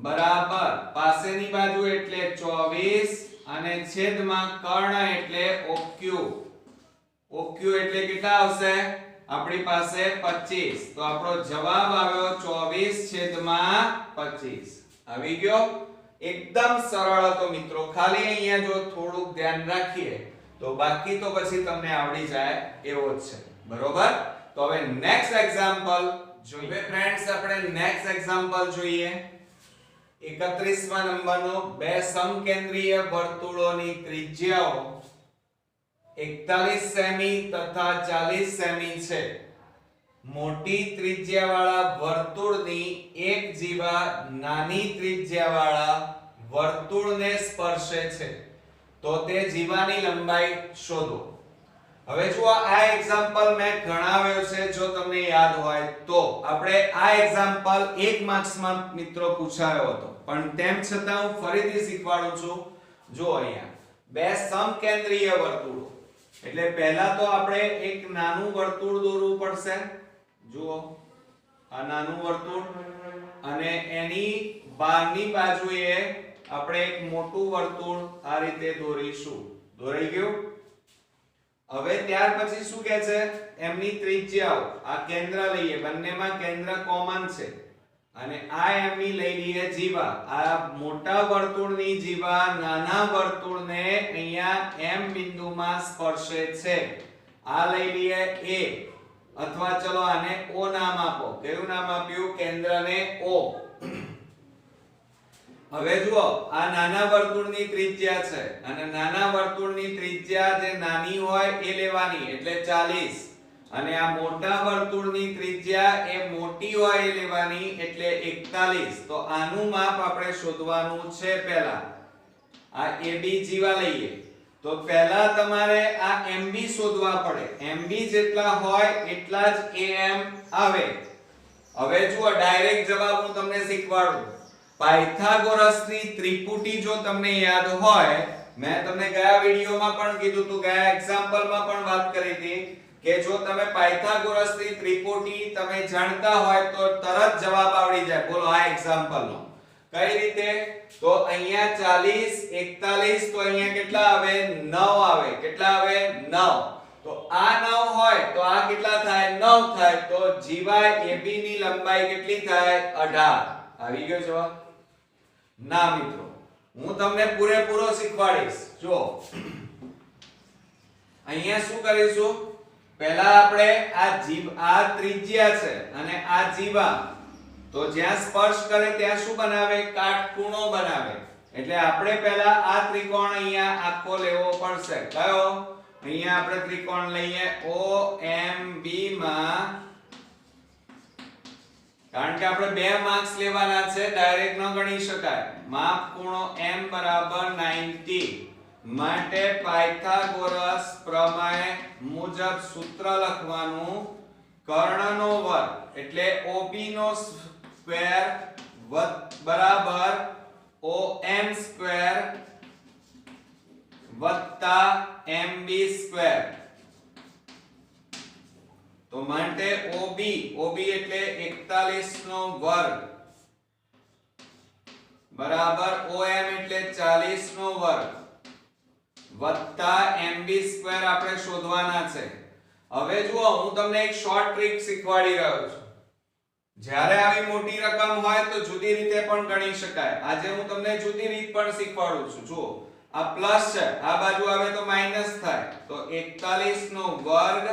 બરાબર પાસેની બાજુ એટલે 24 અને છેદમાં કર્ણ એટલે OQ. OQ એટલે કેટલા આવશે આપણી પાસે? 25. તો આપણો જવાબ આવ્યો 24/25. આવી ગયો. એકદમ સરળ હતો મિત્રો. ખાલી અહીંયા જો થોડુંક ધ્યાન રાખીએ તો બાકી તો પછી તમને આવડી જાય એવો જ છે, બરોબર. તો હવે નેક્સ્ટ એક્ઝામ્પલ જોઈએ ફ્રેન્ડ્સ. આપણે નેક્સ્ટ એક્ઝામ્પલ જોઈએ. 31મા નંબરનો બે સમકેન્દ્રીય વર્તુળોની ત્રિજ્યાઓ 41 સેમી તથા 40 સેમી છે. મોટી ત્રિજ્યાવાળા વર્તુળની એક જીવા નાની ત્રિજ્યાવાળા વર્તુળને સ્પર્શે છે તો તે જીવાની લંબાઈ શોધો. હવે જો આ એક્ઝામ્પલ મેં ગણાવ્યો છે, જો તમને યાદ હોય તો આપણે આ એક્ઝામ્પલ 1 માર્ક્સમાં મિત્રો પૂછાયો હતો, પણ તેમ છતાં હું ફરીથી શીખવાડું છું. જો અહીંયા બે સમકેન્દ્રીય વર્તુળો એટલે પહેલા તો આપણે એક નાનું વર્તુળ દોરવું પડશે. જુઓ આ નાનું વર્તુળ અને એની બહારની બાજુએ આપણે એક મોટું વર્તુળ આ રીતે દોરીશું. દોરાઈ ગયું. હવે ત્યાર પછી શું કહે છે? એમની ત્રિજ્યાઓ આ કેન્દ્ર લઈએ, બંનેમાં કેન્દ્ર કોમન છે અને આ એમની લઈ લઈએ જીવા. આ મોટા વર્તુળની જીવા નાના વર્તુળને અહીંયા M બિંદુમાં સ્પર્શે છે. આ લઈ લઈએ A અથવા ચલો આને O નામ આપો. કયું નામ આપ્યું? કેન્દ્રને O. હવે જુઓ આ નાના વર્તુળની ત્રિજ્યા છે અને નાના વર્તુળની ત્રિજ્યા જે નાની હોય એ લેવાની એટલે 40. અને આ મોટા વર્તુળની ત્રિજ્યા એ મોટી હોય એ લેવાની એટલે 41. તો આનું માપ આપણે શોધવાનું છે. પહેલા આ AB જીવા લઈએ તો પહેલા તમારે આ MB શોધવા પડે. MB જેટલા હોય એટલા જ AM આવે. હવે જુઓ ડાયરેક્ટ જવાબ હું તમને શીખવાડું. પાયથાગોરસની ત્રિપુટી જો તમને યાદ હોય, મેં તમને ગયા વિડિયોમાં પણ કીધું હતું, ગયા એક્ઝામ્પલમાં પણ વાત કરી હતી કે જો તમે પાયથાગોરસની ત્રિપુટી તમે જાણતા હોય તો તરત જવાબ આવડી જાય. બોલો આ એક્ઝામ્પલનો કઈ રીતે? તો અહીંયા 40 41 તો અહીંયા કેટલા આવે? 9 આવે. કેટલા આવે? 9. તો આ 9 હોય તો આ કેટલા થાય? 9 થાય. તો જીવા AB ની લંબાઈ કેટલી થાય? 18. આવી ગયો જવાબ? ના મિત્રો, હું તમને પૂરેપૂરો શીખવાડીશ. જો અહીંયા શું કરીશું? પહેલા આપણે આ ત્રિજ્યા છે અને આ જીવા, તો જ્યાં સ્પર્શ કરે ત્યાં શું બનાવે? કાટખૂણો બનાવે. એટલે આપણે પહેલા આ ત્રિકોણ અહીંયા આખો લેવો પડશે. કયો? અહીંયા આપણે ત્રિકોણ લઈએ OMB માં, કારણ કે આપણે બે માર્ક્સ લેવાના છે, ડાયરેક્ટ ન ગણી શકાય. માપ ખૂણો M બરાબર 90 માટે પાયથાગોરસ પ્રમેય મુજબ સૂત્ર લખવાનું. કર્ણનો વર્ગ એટલે OB નો સ્ક્વેર બરાબર OM સ્ક્વેર વત્તા MB સ્ક્વેર. તો માટે OB એટલે 41 નો વર્ગ બરાબર OM એટલે 40 નો વર્ગ વત્તા MB સ્ક્વેર આપણે શોધવાના છે. હવે જુઓ, હું તમને એક શોર્ટ ટ્રીક શીખવાડી રહ્યો છું. જ્યારે આવી મોટી રકમ હોય તો જુદી રીતે પણ ગણી શકાય. આજે હું તમને જુદી રીત પણ શીખવાડું છું. જુઓ, આ પ્લસ છે, આ બાજુ આવે તો માઈનસ થાય. તો 41 નો વર્ગ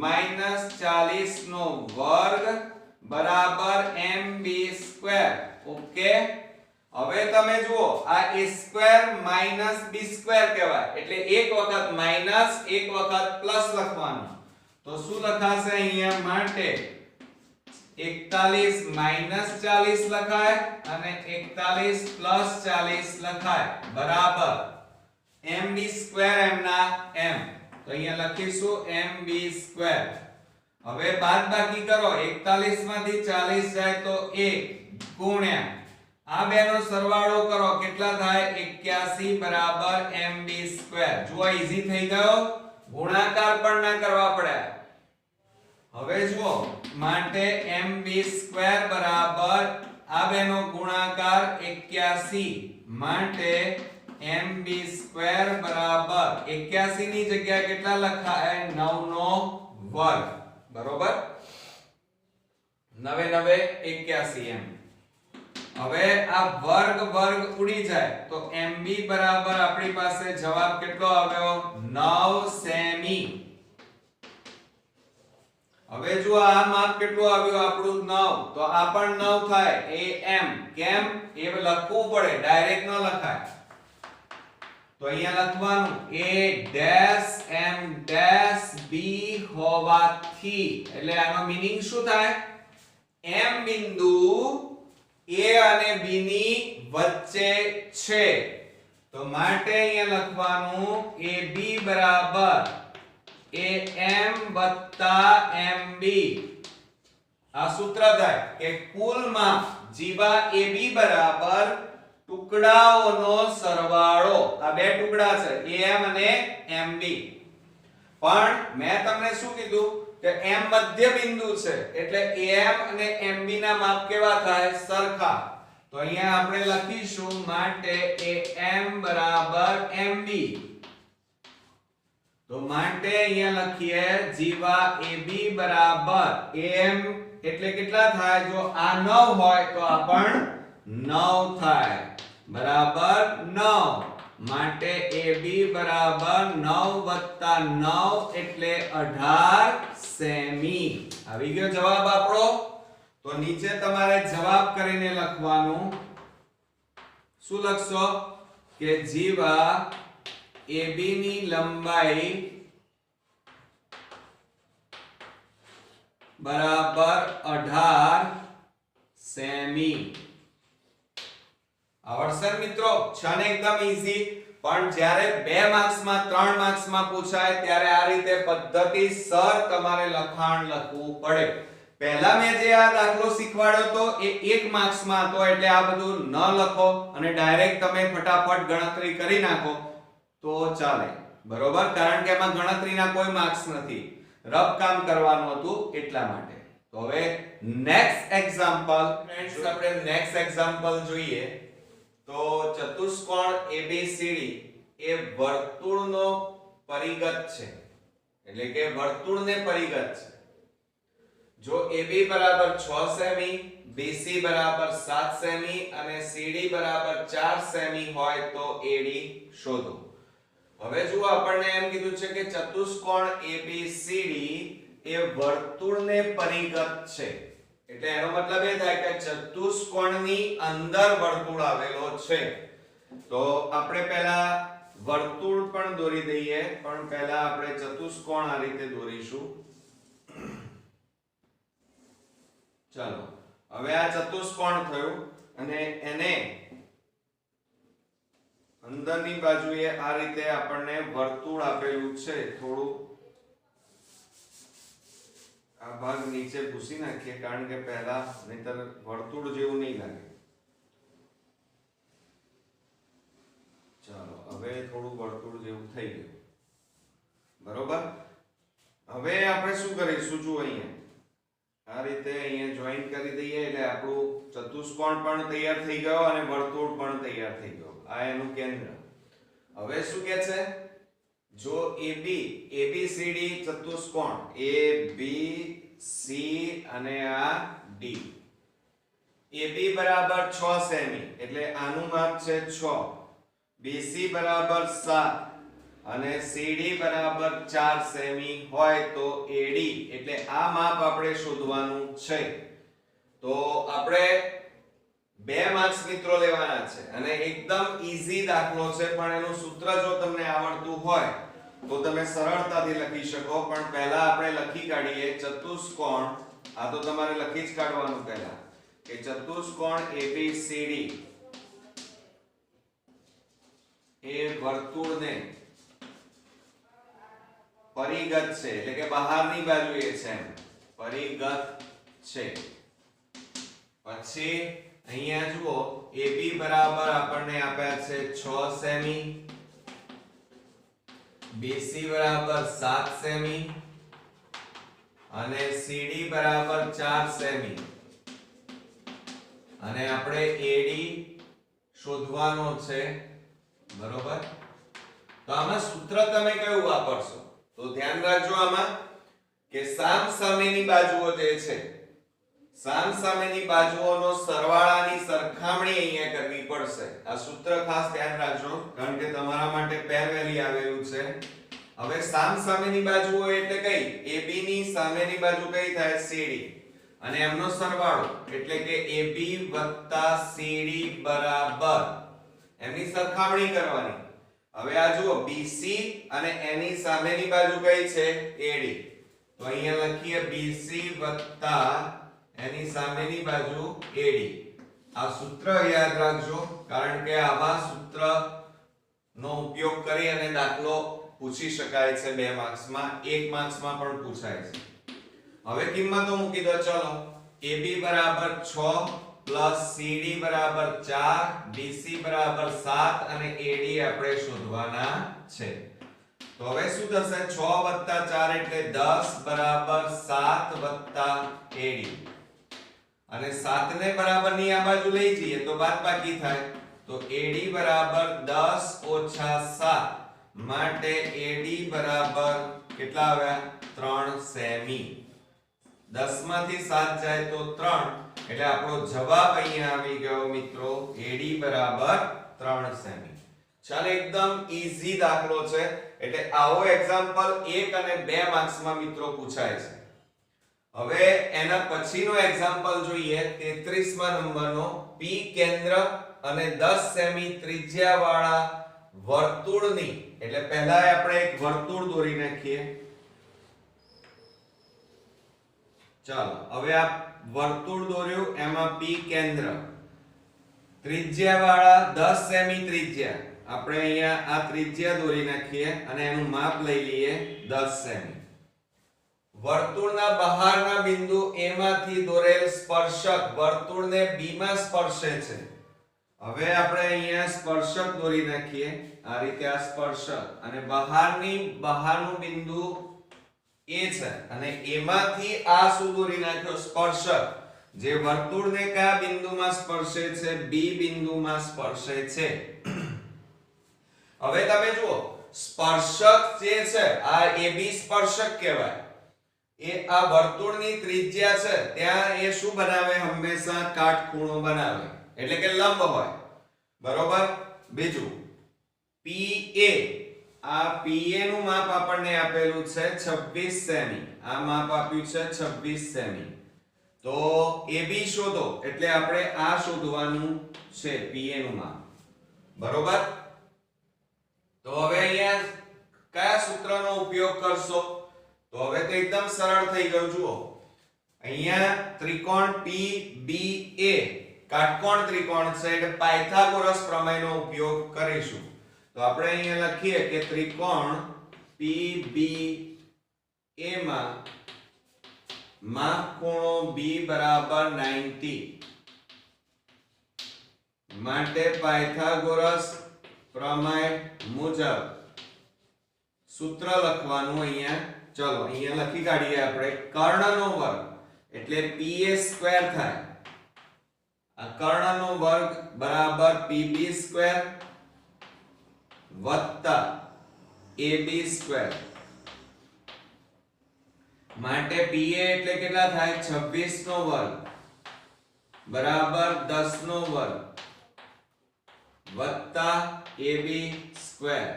માઈનસ 40 નો વર્ગ બરાબર MB સ્ક્વેર. ઓકે, હવે તમે જુઓ, આ a square minus b square કહેવાય. એટલે એક વખત માઈનસ એક વખત પ્લસ લખવાનું. તો શું લખાશે અહીંયા? માટે 41 માઈનસ 40 લખાય અને 41 પ્લસ 40 લખાય બરાબર MB સ્ક્વેર એમના m. તો અહીંયા લખીશું MB સ્ક્વેર. હવે બાદબાકી કરો. 41 માંથી 40 જાય તો 1 ગુણ્યા આ બેનો સરવાળો કરો. કેટલા થાય? 81 બરાબર MB સ્ક્વેર. જુઓ, ઈઝી થઈ ગયો. ગુણાકાર પણ ના કરવા પડ્યા. હવે જુઓ, માટે MB સ્ક્વેર બરાબર આ બેનો ગુણાકાર 81 માટે MB સ્ક્વેર બરાબર 81 ની જગ્યાએ કેટલા લખાય? 9 નો વર્ગ. બરોબર? 9 9 81 એમ. હવે આ વર્ગ વર્ગ ઉડી જાય તો MB બરાબર આપણી પાસે જવાબ કેટલો આવ્યો? 9 સેમી. હવે જો આ માપ કેટલું આવ્યું આપણું? 9. તો આ પણ 9 થાય. AM. કેમ? એ લખવું પડે, ડાયરેક્ટ ન લખાય. તો અહીંયા લખવાનું A-M-B હોવાથી. એટલે આનો મીનિંગ શું થાય? M બિંદુ A અને B ની વચ્ચે છે. તો માટે અહીંયા લખવાનું AB બરાબર AM વત્તા MB. આ સૂત્ર થાય કે કુલ માપ જીવા AB બરાબર ટુકડાઓનો સરવાળો. આ બે ટુકડા છે, AM અને MB. પણ મેં તમને શું કીધું કે M મધ્ય બિંદુ છે, એટલે AM અને MB ના માપ કેવા થાય? સરખા. તો અહીંયા આપણે લખીશું માટે AM બરાબર MB. તો માટે અહીંયા લખીએ જીવા AB બરાબર AM એટલે કેટલા થાય? જો આ 9 હોય તો આ પણ 9 થાય બરાબર 9. માટે AB બરાબર 9 વત્તા 9 એટલે 18 સેમી. આવી ગયો જવાબ આપણો. તો નીચે તમારે જવાબ કરીને લખવાનું. શું લખશો? કે જીવા AB ની લંબાઈ બરાબર 18 સેમી. આવડશે મિત્રો? છે ને એકદમ ઈઝી. પણ જ્યારે 2 માર્ક્સમાં 3 માર્ક્સમાં પૂછાય ત્યારે આ રીતે પદ્ધતિસર તમારે લખાણ લખવું પડે. પહેલા મેં જે આ દાખલો શીખવાડ્યો તો એ 1 માર્ક્સમાં હતો, એટલે આ બધું ન લખો અને ડાયરેક્ટ તમે ફટાફટ ગણતરી કરી નાખો તો ચાલે. બરોબર? કારણ કે એમાં ગણતરીના કોઈ માર્ક્સ નથી, રફ કામ કરવાનું હતું એટલા માટે. તો હવે નેક્સ્ટ એક્ઝામ્પલ ફ્રેન્ડ્સ, આપણે નેક્સ્ટ એક્ઝામ્પલ જોઈએ. તો ચતુષ્કોણ ABCD એ વર્તુળનો પરિઘ છે, એટલે કે વર્તુળને પરિઘ છે. જો AB બરાબર 6 સેમી, BC બરાબર 7 સેમી અને CD બરાબર 4 સેમી હોય તો AD શોધો. હવે જો આપણને એમ કીધું છે કે ચતુષ્કોણ ABCD એ વર્તુળને પરિઘ છે, એટલે એનો મતલબ એ થાય કે ચતુષ્કોણની અંદર વર્તુળ આવેલો છે. તો આપણે પહેલા વર્તુળ પણ દોરી દઈએ, પણ પહેલા આપણે ચતુષ્કોણ આ રીતે દોરીશું. ચાલો, હવે આ ચતુષ્કોણ થયું અને એને અંદરની બાજુએ આ રીતે આપણને વર્તુળ આપેલું છે. થોડું આ ભાગ નીચે ભૂસી નાખીએ, કારણ કે પહેલા નહીતર વર્તુળ જેવું નહીં લાગે. ચાલો, હવે થોડું વર્તુળ જેવું થઈ ગયું. બરોબર? હવે આપણે શું કરીશું? જો અહીંયા આ રીતે અહીંયા જોઈન કરી દઈએ એટલે આપણું ચતુષ્કોણ પણ તૈયાર થઈ ગયો અને વર્તુળ પણ તૈયાર થઈ ગયો. આ એનું કેન્દ્ર. હવે શું કહે છે? જો ABCD ચતુષ્કોણ ABC અને આ D, AB બરાબર 6 સેમી એટલે આનું માપ છે 6, BC બરાબર 7 અને CD બરાબર 4 સેમી હોય તો AD એટલે આ માપ આપણે શોધવાનું છે. તો આપણે 2 માર્ક્સ મિત્રો લેવાના છે અને એકદમ ઈઝી દાખલો છે, પણ એનું સૂત્ર જો તમને આવડતું હોય તો તમે સરળતાથી લખી શકો. પણ પહેલા આપણે લખી કાઢીએ ચતુષ્કોણ. આ તો તમારે લખી જ કાઢવાનું પહેલા કે ચતુષ્કોણ ABCD એ વર્તુળને પરિઘ છે, એટલે કે બહારની બાજુએ છે, પરિઘ છે. પછી અહીંયા જુઓ, AB બરાબર આપણને આપ્યા છે 6 સેમી, BC બરાબર 7 સેમી અને CD બરાબર 4 સેમી અને આપણે AD શોધવાનો છે. બરોબર? તો આમાં સૂત્ર તમે કયું વાપરશો? તો ધ્યાન રાખજો આમાં કે સામસામેની બાજુઓ જે છે, સામસામેની બાજુઓનો સરવાળાની સરખામણી અહીંયા કરવી પડશે. આ સૂત્ર ખાસ ધ્યાન રાખજો, કારણ કે તમારા માટે પહેરવેલી આવેલું છે. હવે સામસામેની બાજુઓ એટલે કઈ? AB ની સામેની બાજુ કઈ થાય? CD અને એમનો સરવાળો એટલે કે AB CD બરાબર એમની સરખામણી કરવાની. હવે આ જુઓ, BC અને એની સામેની બાજુ કઈ છે? AD. તો અહીંયા લખીએ BC એની સામેની બાજુ AD. આ સૂત્ર યાદ રાખજો, કારણ કે આવા સૂત્ર નો ઉપયોગ કરી અને દાખલો પૂછી શકાય છે 2 માર્ક્સમાં, 1 માર્ક્સમાં પણ પૂછાય છે. હવે કિંમતો મૂકી દો. ચલો, AB બરાબર 6 પ્લસ CD બરાબર 4, BC બરાબર 7 અને AD આપણે શોધવાના છે. તો હવે શું થશે? 6 + 4 એટલે 10 બરાબર 7 + AD. અને 7 ને બરાબર ની આ બાજુ લઈ જઈએ તો બાદબાકી થાય. તો AD બરાબર 10 - 7 માટે AD બરાબર કેટલા આવ્યા? 3 સેમી. 10 માંથી 7 જાય તો 3, એટલે આપણો જવાબ અહીંયા આવી ગયો મિત્રો, AD બરાબર 3 સેમી. ચાલો, એકદમ ઈઝી દાખલો છે. એટલે આવો એક્ઝામ્પલ 1 અને 2 માર્ક્સમાં મિત્રો પૂછાય છે. હવે એના પછીનો એક્ઝામ્પલ જોઈએ, 33મા નંબરનો. P કેન્દ્ર અને 10 સેમી ત્રિજ્યા વાળા વર્તુળની, એટલે પહેલા આપણે એક વર્તુળ દોરી નાખીએ. ચાલો હવે આ વર્તુળ દોર્યું, એમાં P કેન્દ્ર, ત્રિજ્યા વાળા 10 સેમી ત્રિજ્યા, આપણે અહીંયા આ ત્રિજ્યા દોરી નાખીએ અને એનું માપ લઈ લઈએ 10 સેમી. વર્તુળના બહારના બિંદુ A માંથી દોરેલ સ્પર્શક વર્તુળને B માં સ્પર્શે છે. હવે આપણે અહીંયા સ્પર્શક દોરી નાખીએ, આ રીતે આ સ્પર્શક, અને બહારનું બિંદુ A છે અને A માંથી આ શું દોરી નાખ્યો? સ્પર્શક, જે વર્તુળને કયા બિંદુમાં સ્પર્શે છે? B બિંદુમાં સ્પર્શે છે. હવે તમે જુઓ, સ્પર્શક જે છે આ AB સ્પર્શક કહેવાય. એ આ વર્તુળની ત્રિજ્યા છે ત્યાં એ શું બનાવે? હંમેશા કાટખૂણો બનાવે, એટલે કે લંબ હોય. બરોબર. બીજું PA, આ PA નું માપ આપણને આપેલું છે 26 સેમી. આ માપ આપ્યું છે 26 સેમી. તો AB શોધો, એટલે આપણે આ શોધવાનું છે, PA નું માપ. બરોબર. તો હવે અહીંયા કયા સૂત્રનો ઉપયોગ કરશો? તો હવે તો એકદમ સરળ થઈ ગયું. જુઓ, અહીંયા ત્રિકોણ PBA કાટકોણ ત્રિકોણ છે, એટલે પાયથાગોરસ પ્રમેયનો ઉપયોગ કરીશું. તો આપણે અહીંયા લખીએ કે ત્રિકોણ PBA માં માપ ખૂણો B બરાબર 90 માટે પાયથાગોરસ પ્રમેય મુજબ સૂત્ર લખવાનું. અહીંયા ચલો અહીંયા લખી કાઢીએ આપણે. કર્ણનો વર્ગ એટલે PA સ્ક્વેર થાય. આ કર્ણનો વર્ગ બરાબર PB સ્ક્વેર વત્તા AB સ્ક્વેર. માટે PA એટલે કેટલા થાય? 26 નો વર્ગ બરાબર 10 નો વર્ગ વત્તા AB સ્ક્વેર.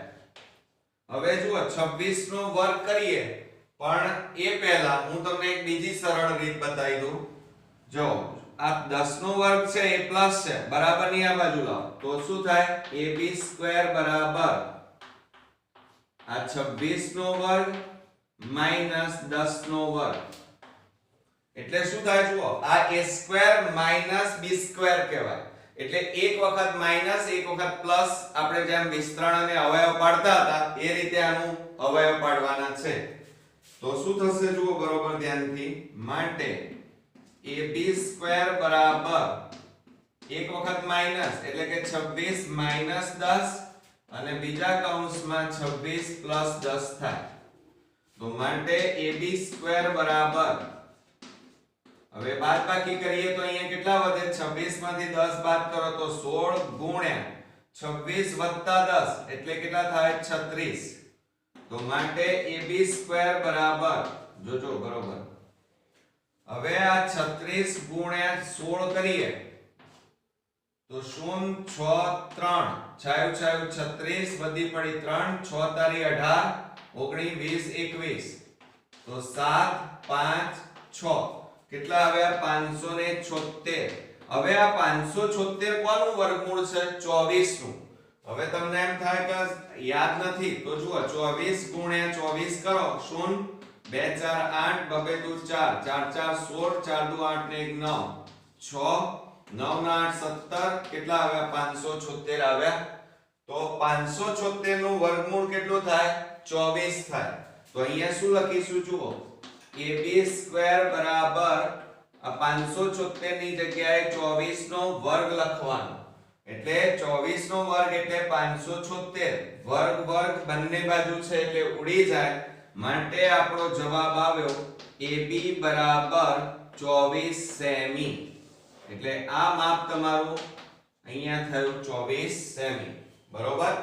હવે જુઓ, 26 નો વર્ગ કરીએ, પણ એ પહેલા હું તમને એક બીજી સરળ રીત બતાવી દઉં. જો આ 10 નો વર્ગ છે એ પ્લસ છે, બરાબર ની આ બાજુ લાવો તો શું થાય? AB સ્ક્વેર બરાબર આ 26 નો વર્ગ માઈનસ 10 નો વર્ગ. એટલે શું થાય? જુઓ, આ A square minus B square કહેવાય. એટલે એક વખત માઈનસ એક વખત પ્લસ, આપણે જેમ વિસ્તરણ અને અવયવ પાડતા હતા એ રીતે આનું અવયવ પાડવાના છે. તો શું થશે? જુઓ બરોબર ધ્યાનથી. માટે AB સ્ક્વેર બરાબર એક વખત માઈનસ એટલે કે 26 માઈનસ 10 અને બીજા કૌંસમાં 26 પ્લસ 10 થાય. તો માટે AB સ્ક્વેર બરાબર, હવે બાદબાકી કરીએ તો અહીંયા કેટલા વધે? 26 માંથી 10 બાદ કરો તો 16 ગુણ્યા 26 વત્તા 10 એટલે કેટલા થાય? 36. તો માટે AB સ્ક્વેર બરાબર, જોજો બરોબર. હવે આ 36 ગુણ્યા 16 કરીએ તો 0 6 3 છાયું છાયું 36 વધી પડી 3 6 તારી 18 19 20 21. તો 7 5 6 કેટલા આવ્યા? 576. હવે આ 576 કોનું વર્ગમૂળ છે? 24 નું. હવે તમને એમ થાય કે યાદ નથી, તો જુઓ 24 ગુણ્યા 24 કરો. 0 2 4 8 2 2 4 4 4 16 4 2 8 ને 1 9 6 9 ના 8 17 કેટલા આવ્યા? 576 આવ્યા. તો 576 નું વર્ગમૂળ કેટલું થાય? 24 થાય. તો અહીંયા શું લખીશું? જુઓ, AB સ્ક્વેર બરાબર આ 576 ની જગ્યાએ 24 નો વર્ગ લખવાનો. એટલે 24 નો વર્ગ એટલે 576. વર્ગ વર્ગ બંને બાજુ છે એટલે ઉડી જાય. માટે આપણો જવાબ આવ્યો AB બરાબર 24 સેમી. એટલે આ માપ તમારું અહીંયા થયું 24 સેમી. બરોબર.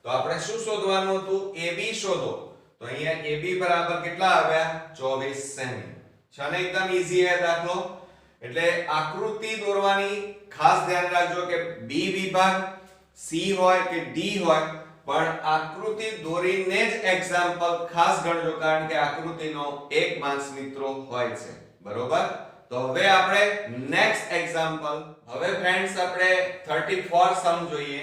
તો આપણે શું શોધવાનું હતું? AB શોધો. તો અહીંયા AB બરાબર કેટલા આવ્યા? 24 સેમી. છે ને? એકદમ ઈઝી છે દાખલો. એટલે આકૃતિ દોરવાની ખાસ ધ્યાન રાખજો કે B વિભાગ, C હોય કે D હોય, પણ આકૃતિ દોરીને જ એક્ઝામ્પલ ખાસ ગણજો, કારણ કે આકૃતિનો એક માર્ક્સ મિત્રો હોય છે. બરોબર. તો હવે આપણે નેક્સ્ટ એક્ઝામ્પલ. હવે ફ્રેન્ડ્સ આપણે 34 સમ જોઈએ.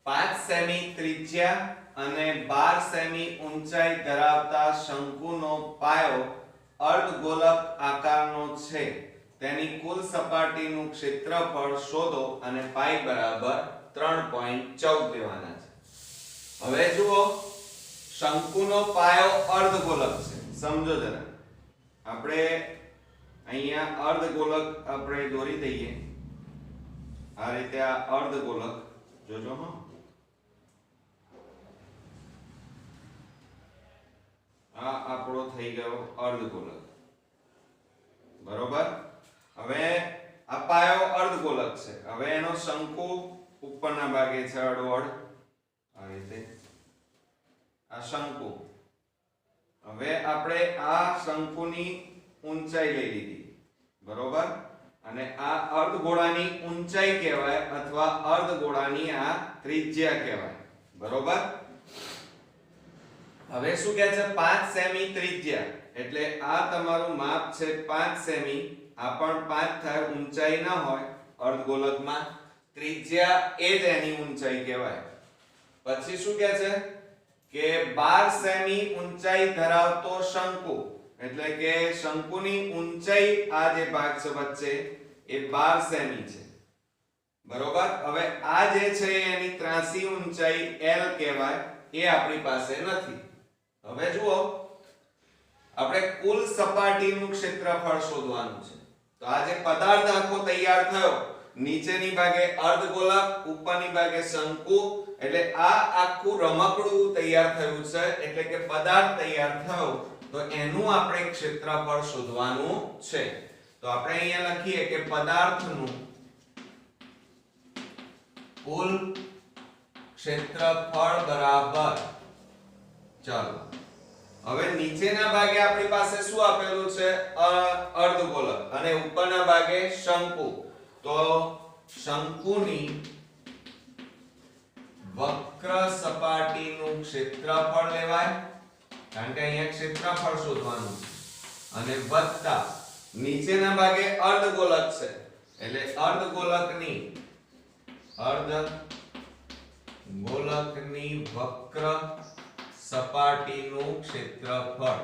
5 સેમી ત્રિજ્યા અને 12 સેમી ઊંચાઈ ધરાવતા શંકુનો પાયો અર્ધગોલક આકારનો છે તેની કુલ સપાટીનું ક્ષેત્રફળ શોધો અને પાઈ બરાબર 3.14 લેવાના છે। હવે જુઓ શંકુનો પાયો અર્ધગોલક છે, સમજો જરા। આપણે અહીંયા અર્ધગોલક આપણે દોરી દઈએ, આ રીતે આ અર્ધગોલક જોજો હો, આ આપણો થઈ ગયો અર્ધગોલક, બરોબર। હવે આ પાયો અર્ધગોલક છે, હવે એનો શંકુ ઉપરના ભાગે છે અડોઅડ આ રીતે, આ શંકુ। હવે આપણે આ શંકુની ઊંચાઈ લઈ લીધી, બરોબર, અને આ અર્ધગોળાની ઊંચાઈ કહેવાય અથવા અર્ધગોળાની આ ત્રિજ્યા કહેવાય, બરોબર। હવે શું કહે છે 5 સેમી ત્રિજ્યા, એટલે આ તમારું માપ છે 5 સેમી, આ પણ 5 થાય, ઊંચાઈ ના હોય અર્ધગોલકમાં, ત્રિજ્યા એ જ એની ઊંચાઈ કહેવાય। પછી શું કહે છે કે 12 સેમી ઊંચાઈ ધરાવતો શંકુ, એટલે કે શંકુની ઊંચાઈ આ જે ભાગ છે વચ્ચે એ 12 સેમી છે, બરોબર। હવે આ જે છે એની ત્રાંસી ઊંચાઈ L કહેવાય, એ આપણી પાસે નથી। હવે જુઓ આપણે કુલ સપાટીનું ક્ષેત્રફળ શોધવાનું છે, તો આ જે પદાર્થ આખો તૈયાર થયો, નીચેની ભાગે અર્ધગોલક, ઉપરની ભાગે શંકુ, એટલે આ આખું રમકડું તૈયાર થયું છે, એટલે કે પદાર્થ તૈયાર થયો, તો એનું આપણે ક્ષેત્રફળ શોધવાનું છે। તો આપણે અહીંયા લખીએ કે પદાર્થનું કુલ ક્ષેત્રફળ બરાબર, ચાલો હવે નીચેના ભાગે આપણી પાસે શું આપેલું છે અર્ધગોલક અને ઉપરના ભાગે શંકુ, તો શંકુની વક્ર સપાટીનું ક્ષેત્રફળ લેવાય, કારણ કે અહીંયા ક્ષેત્રફળ શોધવાનું છે, અને વત્તા નીચેના ભાગે અર્ધગોલક છે, એટલે અર્ધગોલકની વક્ર સપાટીનું ક્ષેત્રફળ।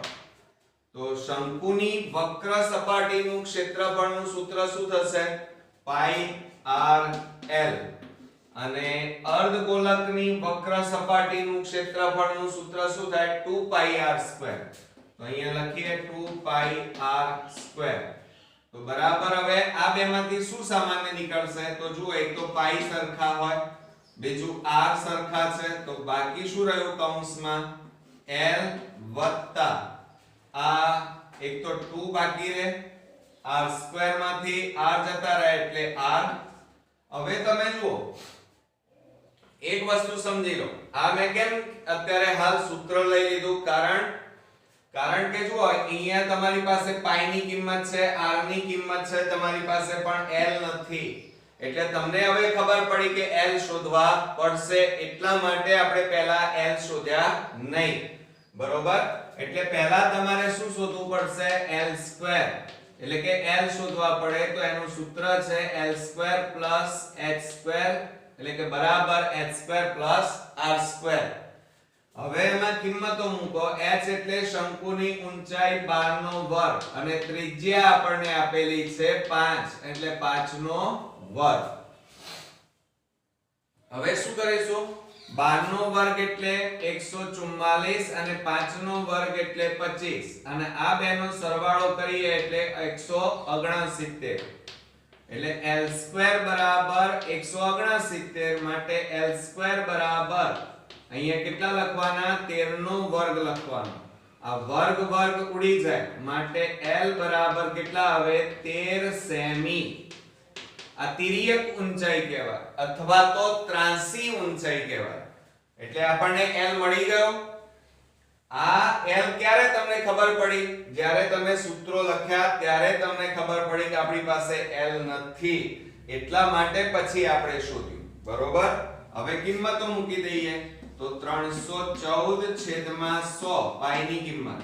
તો શંકુની વક્ર સપાટીનું ક્ષેત્રફળનું સૂત્ર શું થશે પાઈ r l, અને અર્ધગોલકની વક્ર સપાટીનું ક્ષેત્રફળનું સૂત્ર શું થાય 2 પાઈ r²। તો અહીંયા લખીએ 2 પાઈ r²। તો બરાબર, હવે આ બેમાંથી શું સામાન્ય નીકળશે, તો જુઓ એક તો પાઈ સરખા હોય, બીજું r સરખા છે, તો બાકી શું રહ્યું કૌંસમાં l વત્તા આ એક તો 2 બાકી રહે, r² માંથી r જતા રહે એટલે r। હવે તમે જુઓ એક વસ્તુ સમજી લો, આ મેં કેમ અત્યારે હાલ સૂત્ર લઈ લીધું, કારણ કે જુઓ અહીંયા તમારી પાસે પાઈ ની કિંમત છે, r ની કિંમત છે, તમારી પાસે પણ l નથી, એટલે તમને હવે ખબર પડી કે l શોધવા પડશે, એટલા માટે આપણે પહેલા l શોધ્યા નહીં, બરોબર। એટલે પહેલા તમારે શું શોધવું પડશે l², એટલે કે l શોધવા પડે તો એનું સૂત્ર છે l² h², એટલે કે બરાબર h² r²। હવે એમાં કિંમતો મૂકો, h એટલે શંકુની ઊંચાઈ 12 નો વર્ગ અને ત્રિજ્યા આપણને આપેલી છે 5, એટલે 5 નો વર્ગ। હવે શું કરીશું, 12 નો વર્ગ એટલે 144 અને 5 નો વર્ગ એટલે 25, અને આ બેનો સરવાળો કરીએ એટલે 169, એટલે l² બરાબર 169, માટે l² બરાબર અહીંયા કેટલા લખવાના 13 નો વર્ગ લખવાનો, આ વર્ગ ઉડી જાય, માટે l બરાબર કેટલા આવે 13 સેમી। આ તિર્યક ઊંચાઈ કહેવાય અથવા તો ત્રાંસી ઊંચાઈ કહેવાય, એટલે આપણને l મળી ગયો। આ l ક્યારે તમને ખબર પડી, જ્યારે તમે સૂત્રો લખ્યા ત્યારે તમને ખબર પડી કે આપણી પાસે l નથી, એટલા માટે પછી આપણે શોધ્યું, બરોબર। હવે કિંમતો મૂકી દઈએ, તો 314/100 પાઈ ની કિંમત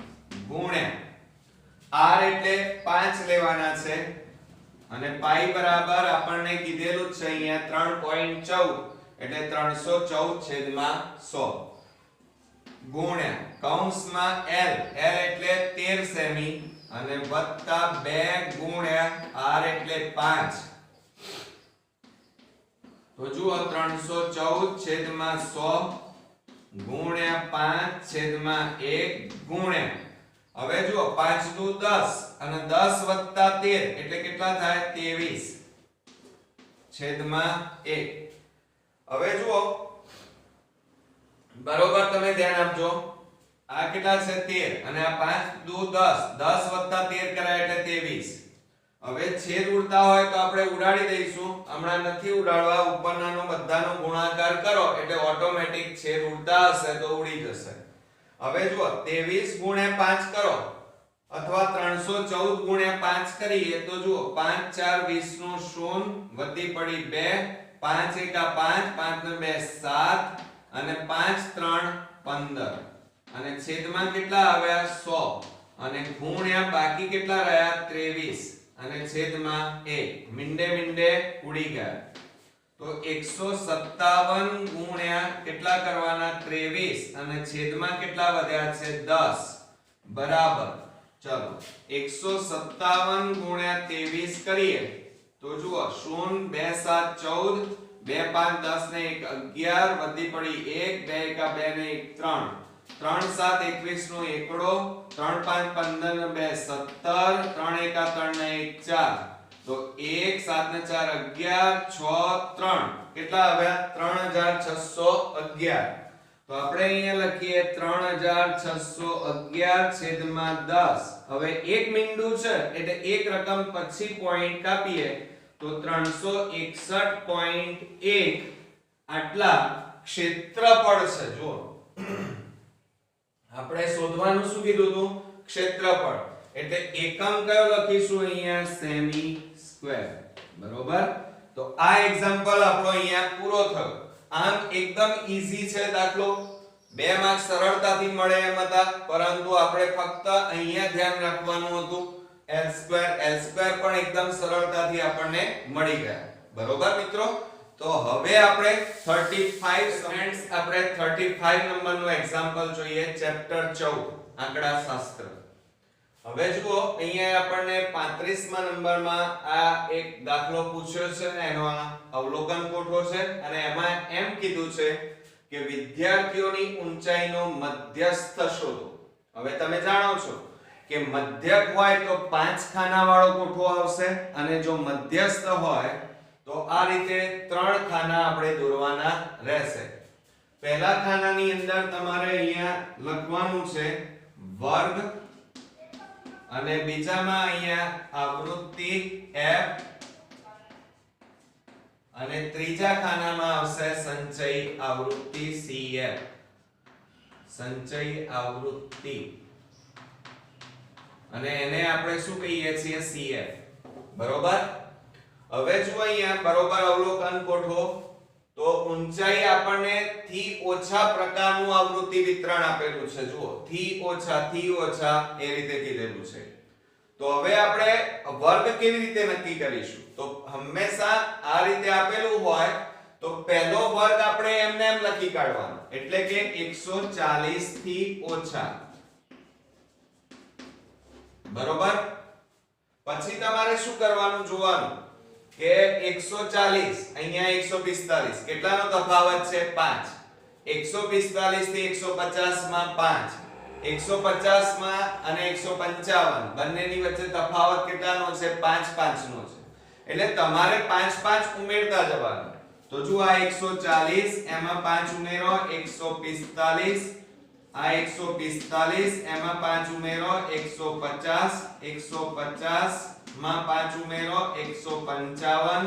ગુણ્યા r એટલે 5 લેવાના છે, અને પાઈ બરાબર આપણને કીધેલું છે અહીંયા 3.14, એટલે 314/100 ગુણ્યા કૌંસમાં l એટલે 13 સેમી, અને વત્તા 2 ગુણ્યા r એટલે 5. તો જુઓ 314 છેદમાં 100 ગુણ્યા 5 છેદમાં 1 ગુણ્યા, હવે જુઓ 5 દુ 10 અને 10 વત્તા 13 એટલે કેટલા થાય 23 છેદમાં 1. હવે જુઓ બરોબર તમે ધ્યાન આપજો, આ કેટલા છે 13 અને આ 5 દુ 10, 10 વત્તા 13 કરાય એટલે 23. હવે છેદ ઉડતા હોય તો આપણે ઉડાડી દઈશું, હમણાં નથી ઉડાડવા, ઉપરનાનો બધાનો ગુણાકાર કરો એટલે ઓટોમેટિક છેદ ઉડતા હશે તો ઉડી જશે. હવે જુઓ 23 ગુણ્યા 5 કરો અથવા 314 ગુણ્યા 5 કરીએ તો જુઓ 5 4 20 નું શૂન્ય, વધી પડી 2, 5 એકા 5, 5 ને 2 7 અને 5 3 15 અને છેદમાં કેટલા આવ્યા 100 અને ગુણ્યા બાકી કેટલા રહ્યા 23 અને છેદમાં 1, મીંડે મીંડે ઉડી ગયા. તો 157 ગુણ્યા કેટલા કરવાના 23 અને છેદમાં કેટલા વધ્યા છે 10 બરાબર. ચલો 157 ગુણ્યા 23 કરીએ તો જુઓ 0 2 7 14 2 5 10 ને 1 11 વધી પડી 1 2 એકા 2 ને 1 3 3 7 21 નો એકડો, 3 5 15 ને 2 17, 3 એકા 3 ને 1 4, તો 1 7 ને 4 11 6 3 કેટલા આવ્યા 3611. તો આપણે અહીંયા લખીએ 3611 છેદમાં 10. હવે એક મીંડું છે એટલે એક રકમ પછી પોઈન્ટ કાપીએ તો 361.1 આટલા ક્ષેત્રફળ છે. જો આપણે શોધવાનું શું કીધું હતું ક્ષેત્રફળ, એટલે એકમ કયો લખીશું અહીંયા સેમી સ્ક્વેર બરોબર. તો આ એક્ઝામ્પલ આપણો અહીંયા પૂરો થયો. આમ એકદમ ઈઝી છે દાખલો, 2 માર્ક સરળતાથી મળે એમ હતા, પરંતુ આપણે ફક્ત અહીંયા ધ્યાન રાખવાનું હતું l2 પણ એકદમ સરળતાથી આપણને મળી ગયા બરોબર મિત્રો. તો હવે આપણે 35 સ્ટુડન્ટ્સ આપણે 35 નંબરનું એક્ઝામ્પલ જોઈએ, ચેપ્ટર 14 આંકડાશાસ્ત્ર. હવે જુઓ અહીંયા આપણને 35મા નંબરમાં આ એક દાખલો પૂછ્યો છે, એનો અવલોકન કોઠો છે અને એમાં એમ કીધું છે કે વિદ્યાર્થીઓની ઊંચાઈનો મધ્યસ્થ શોધો. હવે તમે જાણો છો કે મધ્યક હોય તો 5 ખાના વાળો કોઠો આવશે અને જો મધ્યસ્થ હોય તો આ રીતે 3 ખાના આપણે દોરવાના રહેશે. પહેલા ખાનાની અંદર તમારે અહીંયા લખવાનું છે વર્ગ અને બીજામાં અહીંયા આવૃત્તિ f અને ત્રીજા ખાનામાં આવશે સંચય આવૃત્તિ cf, સંચય આવૃત્તિ અને એને આપણે શું કહીએ છીએ cf બરોબર. હવે જો અહીંયા બરોબર અવલોકન કોઠો, તો ઊંચાઈ આપણને થી ઓછા પ્રકારનું આવૃત્તિ વિતરણ આપેલું છે. જુઓ થી ઓછા એ રીતે કીધેલું છે. તો હવે આપણે વર્ગ કેવી રીતે નક્કી કરીશું? તો હંમેશા આ રીતે આપેલું હોય તો પહેલો વર્ગ આપણે એમને એમ લખી કાઢવાનો, એટલે કે 140 થી ઓછા બરોબર. પછી તમારે શું કરવાનું જોવાનું કે 140 અહીંયા 145 કેટલાનો તફાવત છે 5, 145 થી 150 માં 5, 150 માં અને 155 બંનેની વચ્ચે તફાવત કેટલાનો છે 5 5 નો છે, એટલે તમારે 5 5 ઉમેરતા જવાનું. તો જો આ 140 એમાં 5 ઉમેરો 145, આ 145 એમાં 5 ઉમેરો 150, 150 માં 5 ઉમેરો 155,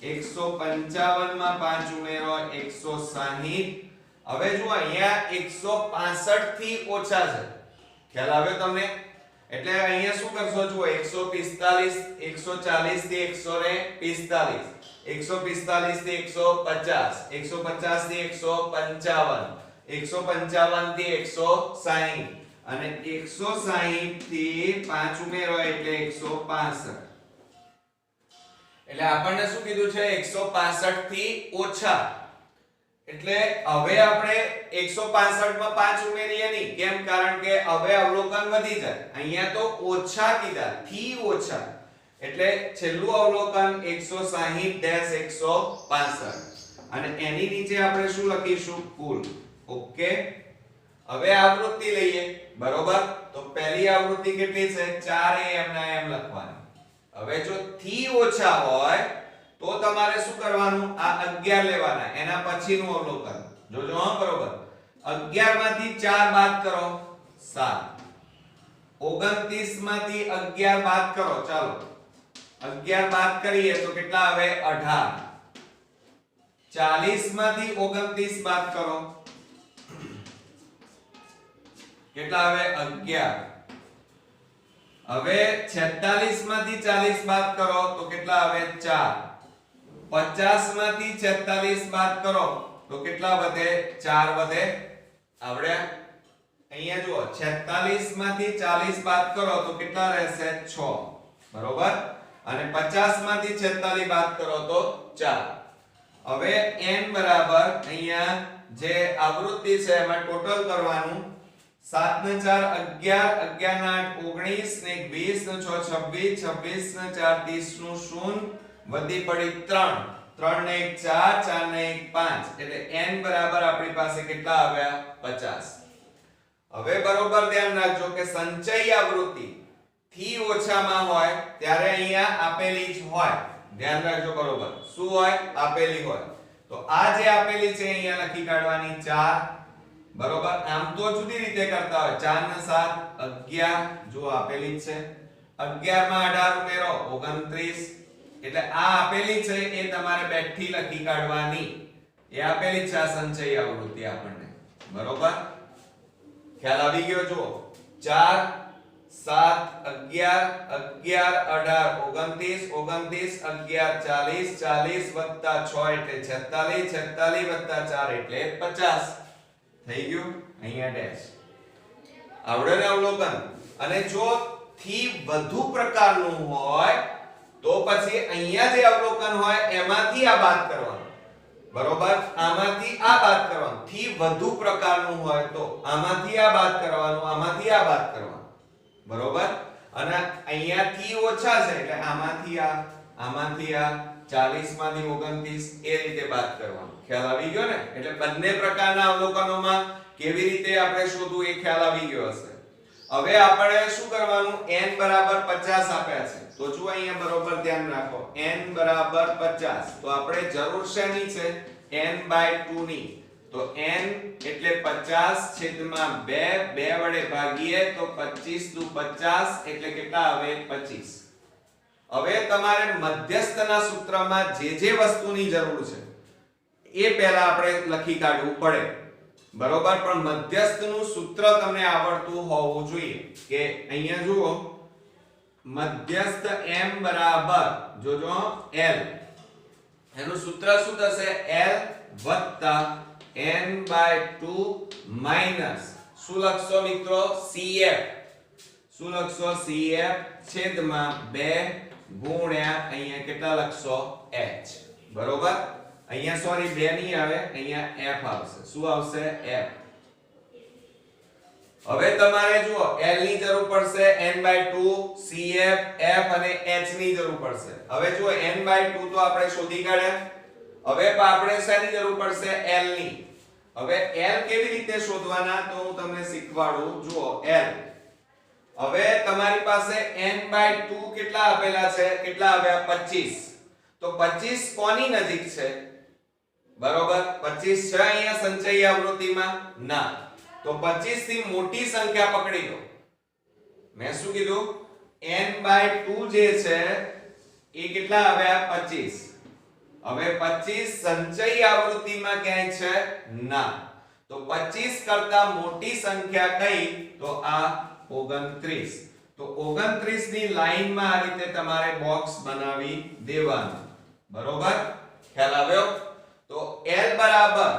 155 માં 5 ઉમેરો 160. હવે જો અહીંયા 165 થી ઓછા છે, ખ્યાલ આવ્યો તમને? એટલે અહીંયા શું કરશો? જુઓ 145 140 થી 145, 145 થી 150, 150 થી 155, 155 થી 160 અને 160 થી 5 ઉમેરો એટલે 165. એટલે આપણને શું કીધું છે 165 થી ઓછા, એટલે હવે આપણે 165 માં 5 ઉમેરીએ નહીં. કેમ? કારણ કે હવે અવલોકન વધી જાય. અહીંયા તો ઓછા કીધા, થી ઓછા, એટલે છેલ્લું અવલોકન 160-165 અને એની નીચે આપણે શું લખીશું? કુલ. ઓકે, હવે આવૃત્તિ લઈએ. બરોબર, તો પહેલી આવૃત્તિ કેટલી છે? 4am ના m લખવાની. હવે જો થી ઓછા હોય તો તમારે શું કરવાનું? આ 11 લેવાના, એના પછીનું અવલોકન જોજો. હા, બરોબર. 11 માંથી 4 બાદ કરો 7. 29 માંથી 11 બાદ કરો. ચાલો 11 બાદ કરીએ તો કેટલા આવે? 18. 40 માંથી 29 બાદ કરો, કેટલા આવે? 11. હવે 46 માંથી 40 બાદ કરો તો કેટલા આવે? 4. 50 માંથી 46 બાદ કરો તો કેટલા વધે? 4 વધે. આવડ્યા? અહીંયા જુઓ, 46 માંથી 40 બાદ કરો તો કેટલા રહેશે? 6. બરોબર, અને 50 માંથી 46 બાદ કરો તો 4. હવે n બરાબર અહીંયા જે આવૃત્તિ છે એમાં ટોટલ કરવાનું. 7 ને 4 11, 11 ના 8 19 ને 20 ને 6 26, 26 ને 4 30 નું 0 વધી પડી 3, 3 ને 1 4, 4 ને 1 5, એટલે n બરાબર આપણી પાસે કેટલા આવ્યા? 50. હવે બરોબર ધ્યાન રાખજો કે સંચય આવૃત્તિ થી ઓછામાં હોય ત્યારે અહીંયા આપેલી જ હોય. ધ્યાન રાખજો. બરોબર, શું હોય? આપેલી હોય. તો આ જે આપેલી છે અહીંયા લખી કાઢવાની 4. બરોબર, આમ તો જુદી રીતે કરતા હોય. 4 ને 7 11, જો આપેલી જ છે. 11 માં 18 ઉમેરો 29, એટલે આ આપેલી છે એ તમારે બેઠી લખી કાઢવાની. એ આપેલી છે આ સંચય આવૃત્તિ આપણને. બરોબર, ખ્યાલ આવી ગયો? જુઓ, 4 7 11 11 18 29 29 11 40 40 વત્તા 6 એટલે 46 46 વત્તા 4 એટલે 50 થઈ ગયું. અહીંયા ડેશ. આવડે ને અવલોકન? અને જો થી વધુ પ્રકારનું હોય તો પછી અહીંયા જે અવલોકન હોય એમાંથી આ બાદ કરવાનું. બરોબર, આમાંથી આ બાદ કરવાનું. થી વધુ પ્રકારનું હોય તો આમાંથી આ બાદ કરવાનું, આમાંથી આ બાદ કરવાનું. બરોબર, અને અહીંયા થી ઓછા છે એટલે આમાંથી આ, આમાંથી આ, 40 માંથી 29 એ રીતે બાદ કરવાનું. ખ્યાલ આવી ગયો ને? એટલે બંને પ્રકારના અવલોકનોમાં કેવી રીતે આપણે શોધવું એ ખ્યાલ આવી ગયો હશે. હવે આપણે શું કરવાનું? n બરાબર 50 આપ્યા છે તો જો અહીંયા બરોબર ધ્યાન રાખો, n બરાબર 50 તો આપણે જરૂર શેની છે? n/2 ની. તો n એટલે 50 છેદમાં 2, 2 વડે ભાગીએ તો 25 દુ 50 એટલે કેટલા આવે? 25. હવે તમારે મધ્યસ્થના સૂત્રમાં જે જે વસ્તુની જરૂર છે એ પહેલા આપણે લખી કાઢવું પડે. બરોબર, પણ મધ્યસ્થનું સૂત્ર તમને આવડતું હોવું જોઈએ. કે અહીંયા જુઓ, મધ્યસ્થ m બરાબર જોજો l, એનું સૂત્ર શું થશે? l વત્તા n/2 માઈનસ શું લખશો મિત્રો? cf. શું લખશો? cf છેદમાં 2 ગુણ્યા અહીંયા કેટલા લખશો? h. બરોબર, અહીંયા સોરી 2 નહીં આવે, અહીંયા f આવશે. શું આવશે? f. હવે તમારે જુઓ, l ની જરૂર પડશે, n/2, cf, f અને h ની જરૂર પડશે. હવે જુઓ, n/2 તો આપણે શોધી કાઢ્યા. હવે આપણે શેની જરૂર પડશે? l ની. હવે l કેવી રીતે શોધવાના તો હું તમને શીખવાડું. જુઓ, l. હવે તમારી પાસે n/2 કેટલા આપેલા છે? કેટલા આવ્યા? 25. તો 25 કોની નજીક છે? બરોબર, 25 છે અહીંયા સંચય આવૃત્તિમાં? ના. તો 25 થી મોટી સંખ્યા પકડી લો. મેં શું કીધું? n/2 જે છે એ કેટલા આવ્યા? 25. હવે 25 સંચય આવૃત્તિમાં ક્યાંય છે? ના. તો 25 કરતા મોટી સંખ્યા કઈ? તો આ 29. તો 29 ની લાઈનમાં આ રીતે તમારે બોક્સ બનાવી દેવાનું. બરોબર, ખ્યાલ આવ્યો? તો l બરાબર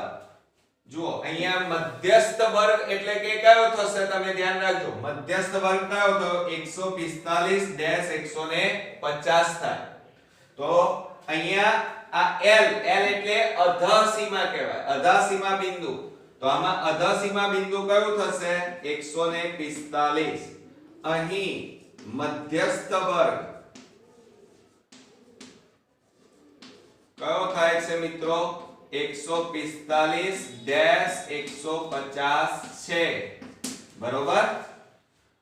જુઓ, અહીંયા મધ્યસ્થ વર્ગ એટલે કે કયો થશે? તમે ધ્યાન રાખજો, મધ્યસ્થ વર્ગ કયો થયો? 145-150 થાય. તો અહીંયા આ L એટલે અધઃ સીમા કહેવાય, અધઃ સીમા બિંદુ. તો આમાં અધઃ સીમા બિંદુ કયું થશે? 145. અહીં મધ્યસ્થ વર્ગ કયો થાય છે મિત્રો? 145-150 છે. બરોબર.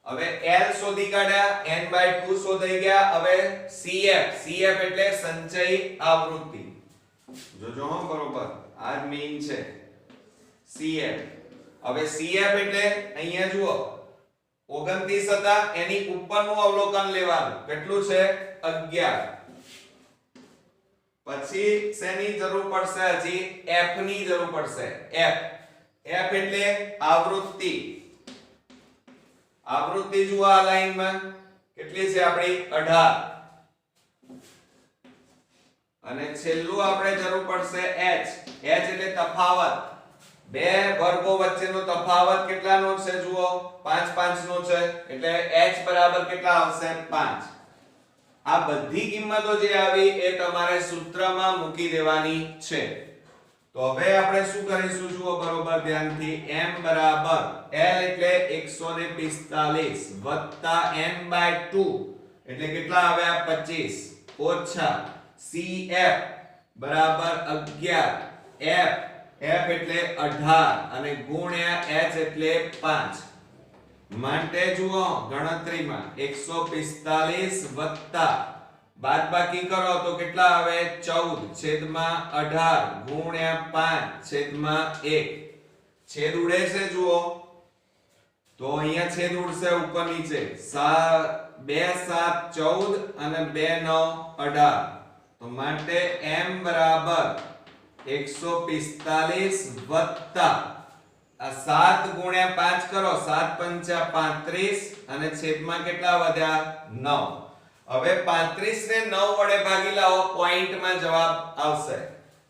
હવે L શોધી કાઢ્યા, n/2 શોધાઈ ગયા. હવે CF એટલે સંચય આવૃત્તિ. જોજો હો બરોબર, આ જ મેઈન છે CF. હવે CF એટલે અહીંયા જુઓ 29 હતા, એની ઉપરનું અવલોકન લેવાનું. કેટલું છે? 11. પછી શેની જરૂર પડશે? હજી F ની જરૂર પડશે. F એટલે આવૃત્તિ. આવૃત્તિ જુઓ આ લાઈનમાં કેટલી છે આપણી? 18. અને છેલ્લું આપણે જરૂર પડશે H એટલે તફાવત. બે વર્ગો વચ્ચેનો તફાવત કેટલાનો છે? જુઓ 5 5 નો છે, એટલે H બરાબર કેટલા આવશે? 5. આ બધી કિંમતો જે આવી એ તમારે સૂત્રમાં મૂકી દેવાની છે. તો હવે આપણે શું કરીશું? જુઓ બરોબર ધ્યાનથી. m બરાબર L એટલે 145 વત્તા n/2 એટલે કેટલા આવ્યા? 25 ઓછા CF બરાબર 11, F એટલે 18 અને ગુણ્યા H એટલે 5. માટે જુઓ ગણતરીમાં 145 વત્તા બાદબાકી કરો તો કેટલા આવે? 14/18 ગુણ્યા 5/1. છેદ ઉડે છે જુઓ, તો અહીંયા છેદ ઉડશે ઉપર નીચે. 2 7 14 અને 2 9 18. તો માટે m બરાબર 145 વત્તા આ 7 ગુણ્યા 5 કરો, 7 પંચા 35 અને છેદમાં કેટલા વધ્યા? 9. હવે 35 ને 9 વડે ભાગી લાવો, પોઈન્ટમાં જવાબ આવશે.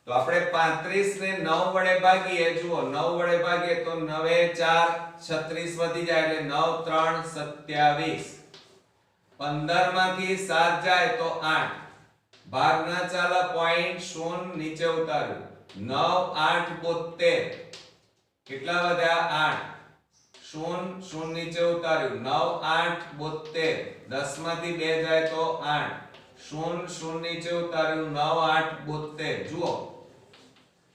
તો આપણે 35 ને 9 વડે ભાગીએ. જુઓ 9 વડે ભાગીએ તો 9 4 36 વધી જાય એટલે 9 3 27. 15 માંથી 7 જાય તો 8. ભાગ ના ચાલે, પોઈન્ટ 0 નીચે ઉતાર્યું. 9 8 72. કેટલા વધ્યા? 8. 0 નીચે ઉતાર્યું. 9 8 72. 10 માંથી 2 જાય તો 8. 0 નીચે ઉતાર્યું. 9 8 72. જુઓ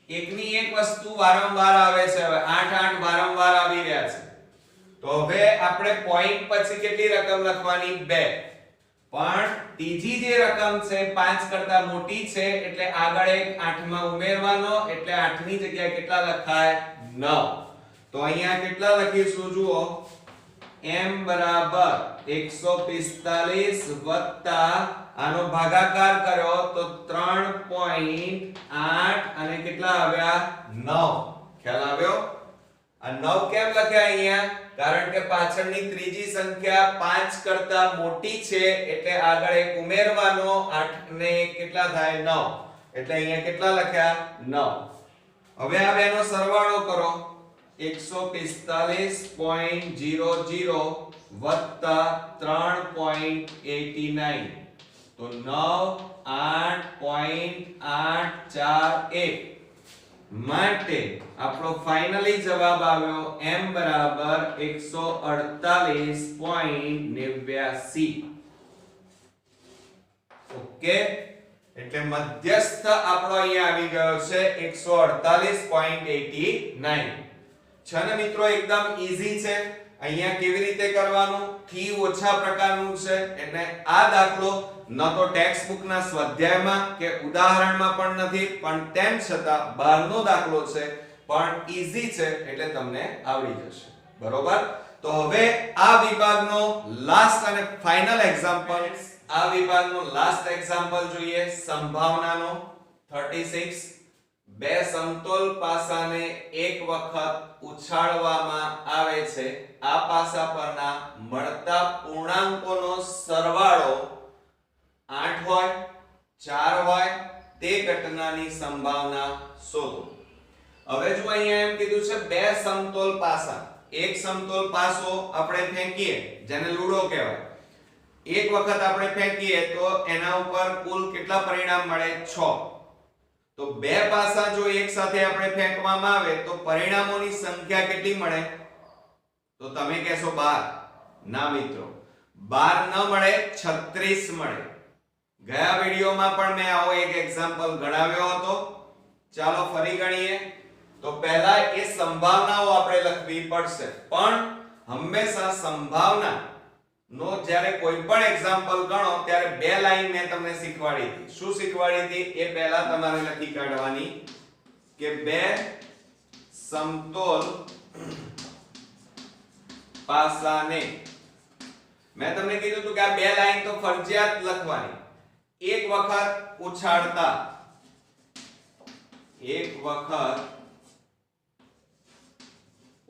એકની એક વસ્તુ વારંવાર આવે છે. હવે 8 8 વારંવાર આવી રહ્યા છે. તો હવે આપણે પોઈન્ટ પછી કેટલી રકમ લખવાની? 2. પણ ત્રીજી જે રકમ છે 5 કરતા મોટી છે એટલે આગળ એક 8 માં ઉમેરવાનો, એટલે 8 ની જગ્યાએ કેટલા લખાય? 9. તો અહીંયા કેટલા લખીશું? જુઓ m બરાબર 145 વત્તા આનો ભાગાકાર કર્યો તો 3.8 અને કેટલા આવ્યા? 9. ખ્યાલ આવ્યો? આ 9 કેમ લખ્યા અહીંયા? કારણ કે પાછળની ત્રીજી સંખ્યા 5 કરતા મોટી છે એટલે આગળ એક ઉમેરવાનો. 8 ને 1 કેટલા થાય? 9. એટલે અહીંયા કેટલા લખ્યા? 9. હવે આ બેનો સરવાળો કરો. 145.00 વત્તા 3.89 તો 9 8.841. માટે આપણો ફાઇનલી જવાબ આવ્યો m બરાબર 148.89. ઓકે, એટલે મધ્યસ્થ આપણો અહીંયા આવી ગયો છે 148.89. છે ને મિત્રો? એકદમ ઈઝી છે. અહીંયા કેવી રીતે કરવાનું? થી ઓછા પ્રકારનું છે. એટલે આ દાખલો ન તો ટેક્સ્ટ બુક ના સ્વાધ્યાયમાં કે ઉદાહરણમાં પણ નથી, પણ તેમ છતાં બહારનો દાખલો છે, પણ ઈઝી છે એટલે તમને આવડી જશે. બરોબર? તો હવે આ વિભાગનો લાસ્ટ અને ફાઇનલ એક્ઝામ્પલ, આ વિભાગનો લાસ્ટ એક્ઝામ્પલ જોઈએ. સંભાવનાનો 36. બે સમતોલ પાસાને એક વખત ઉછાળવામાં આવે છે. આ પાસા પરના મળતા પૂર્ણાંકોનો સરવાળો 8 હોય, 4 હોય, તે ઘટનાની સંભાવના શોધો. હવે જો અહીંયા એમ કીધું છે બે સમતોલ પાસા. એક સમતોલ પાસો આપણે ફેંકીએ, જેને લૂડો કહેવાય. એક વખત આપણે ફેંકીએ તો એના ઉપર કુલ કેટલા પરિણામ મળે? 6. તો બે પાસા જો એક સાથે આપણે ફેંકવામાં આવે તો પરિણામોની સંખ્યા કેટલી મળે? તો તમે કહેશો 12. ના મિત્રો, 12 ન મળે, 36 મળે. ગયા વિડિયોમાં પણ મેં આવો એક એક્ઝામ્પલ ગણાવ્યો હતો. ચાલો ફરી ગણીએ. તો પહેલા એ સંભાવનાઓ આપણે લખવી પડશે, પણ હંમેશા સંભાવના નો જ્યારે કોઈ પણ એક્ઝામ્પલ ગણો ત્યારે બે લાઈન મેં તમને શીખવાડી હતી. શું શીખવાડી હતી એ પહેલા તમારે લખી કાઢવાની કે બે સમતોલ પાસાને. મેં તમને કીધું હતું કે આ બે લાઈન તો ફરજિયાત લખવાની. એક વખત ઉછાળતા, એક વખત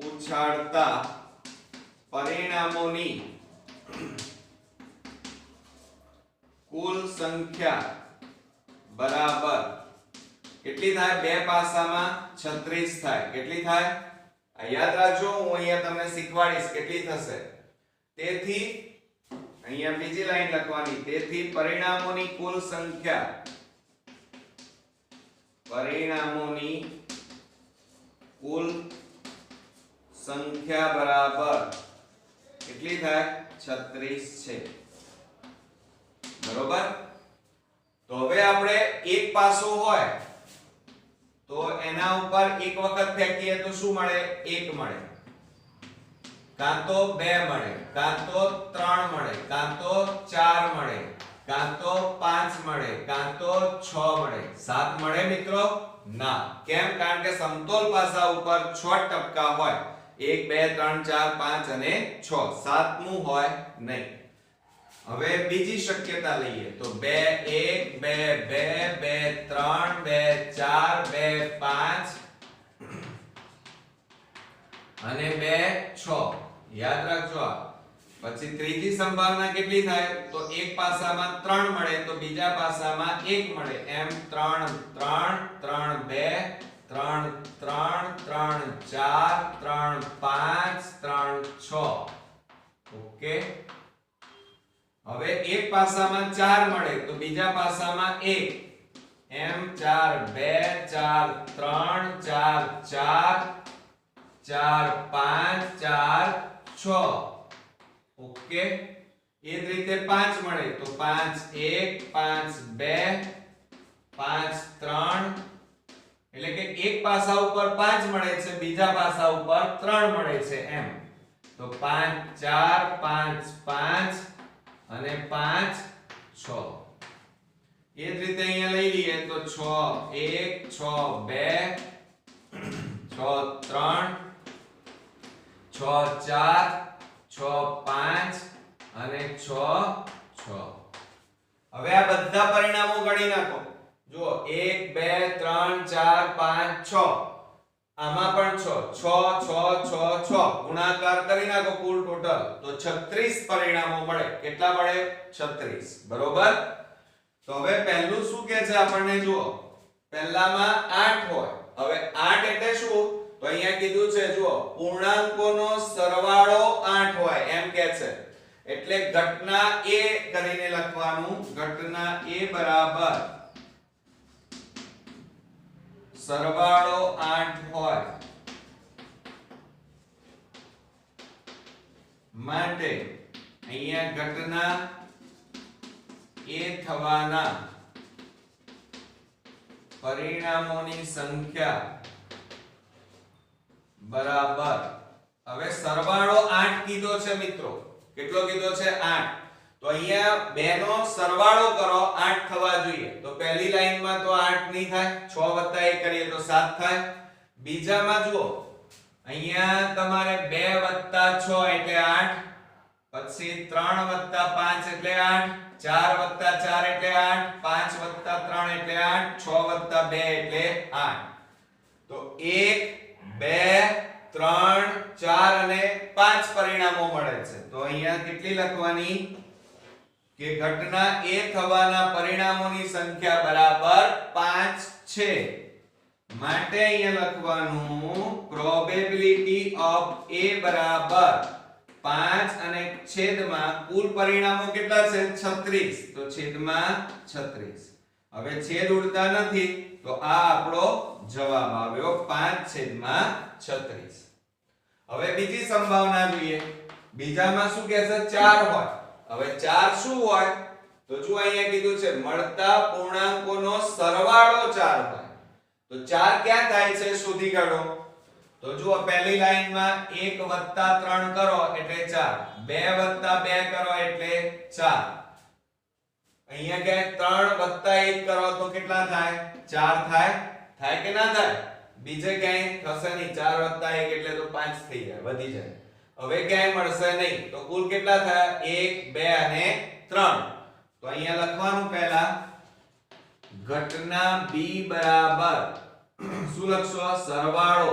ઉછાળતા પરિણામોની કુલ સંખ્યા બરાબર કેટલી થાય? બે પાસામાં 36 થાય. કેટલી થાય? આ યાદ રાખજો, હું અહીંયા તમને શીખવાડીશ કેટલી થશે. તેથી અહીંયા બીજી લાઈન લખવાની. તેથી પરિણામોની કુલ સંખ્યા, પરિણામોની કુલ સંખ્યા બરાબર કેટલી થાય? 36 છે. બરોબર? તો હવે આપણે એક પાસો હોય તો એના ઉપર એક વખત ફેંકીએ તો શું મળે? 1 મળે, કાં તો 2 મળે, કાં તો 3 મળે, કાં તો 4 મળે, કાં તો 5 મળે, કાં તો 6 મળે. 7 મળે મિત્રો? ના. કેમ? કારણ કે સમતોલ પાસા ઉપર 6 ટપકા હોય. 1 2 3 4 5 અને 6. 7મું હોય નહીં. હવે બીજી શક્યતા લઈએ તો 2 1 2 2 2 3 2 4 2 5 અને 2 6. યાદ રાખજો. આ પછી ત્રીજી સંભાવના કેટલી થાય? તો એક પાસામાં 3 મળે તો બીજા પાસામાં 1 મળે. એમ 3 3 3 2 3 3 3 4 3 5 3 6. ઓકે. હવે એક પાસામાં 4 મળે તો બીજા પાસામાં 1. એમ 4 2 4 3 4 4 4 5 4 6. ઓકે. એ જ રીતે 5 મળે તો 5 1 5 2 5 3. એટલે કે એક પાસા ઉપર 5 મળે છે, બીજા પાસા ઉપર 3 મળે છે. એમ તો 5 4 5 5 અને 5 6. એ જ રીતે અહીંયા લઈ લઈએ તો 6 1 6 2 6 3 6 4 6 5 અને 6 6. હવે આ બધા પરિણામો ગણી નાખો. જો 1 2 3 4 5 6. આમાં પણ 6 6 6 6 6 ગુણાકાર કરી નાખો કુલ ટોટલ તો 36 પરિણામો મળે. કેટલા મળે? 36. બરોબર? તો હવે પહેલું શું કહે છે આપણને? જુઓ, પહેલામાં 8 હોય. હવે 8 એટલે શું? તો અહીંયા કીધું છે, જુઓ, પૂર્ણાંકોનો સરવાળો 8 હોય એમ કહે છે. એટલે ઘટના A કરીને લખવાનું. ઘટના A બરાબર સરવાળો 8 હોય માટે અહીંયા ઘટના A થવાના પરિણામોની સંખ્યા બરાબર. હવે સરવાળો 8 કીધો છે મિત્રો. કેટલો કીધો છે? 8. તો અહીંયા બે નો સરવાળો કરો, 8 થવા જોઈએ. તો પહેલી લાઈનમાં તો 8 નહીં થાય. 6 + 1 કરીએ તો 7 થાય. બીજામાં જુઓ, અહીંયા તમારે 2 + 6 એટલે 8, પછી 3 + 5 એટલે 8, 4 + 4 એટલે 8, 5 + 3 એટલે 8, 6 + 2 એટલે 8. તો 1 2 3 4 અને 5 પરિણામો મળે છે. તો અહીંયા કેટલી લખવાની? કે ઘટના A થવાના પરિણામોની સંખ્યા બરાબર 5 છે. માટે અહીંયા લખવાનું પ્રોબેબિલિટી ઓફ A બરાબર 5 અને છેદમાં કુલ પરિણામો કેટલા છે? 36. તો છેદમાં 36. હવે છેદ ઉડતા નથી તો આ આપણો જવાબ આવ્યો 5/36. હવે બીજી સંભાવના જોઈએ. બીજામાં શું કહેશે 4 હોય. હવે 4 શું હોય તો જો અહીંયા કીધું છે મળતા પૂર્ણાંકોનો સરવાળો 4 હોય. તો 4 ક્યાં થાય છે શોધી કાઢો. તો જુઓ પહેલી લાઈનમાં 1 + 3 કરો એટલે 4, 2 + 2 કરો એટલે 4. અહીંયા કે 3 + 1 કરો તો કેટલા થાય? 4 થાય. થાય કે ના થાય? બીજે ક્યાંય થશે નહીં. 4 + 1 એટલે તો 5 થઈ જાય, વધી જાય. હવે ક્યાંય મળશે નહીં. તો કુલ કેટલા થયા? 1 2 અને 3. તો અહીંયા લખવાનું પહેલા ઘટના b બરાબર શું લખશો? સરવાળો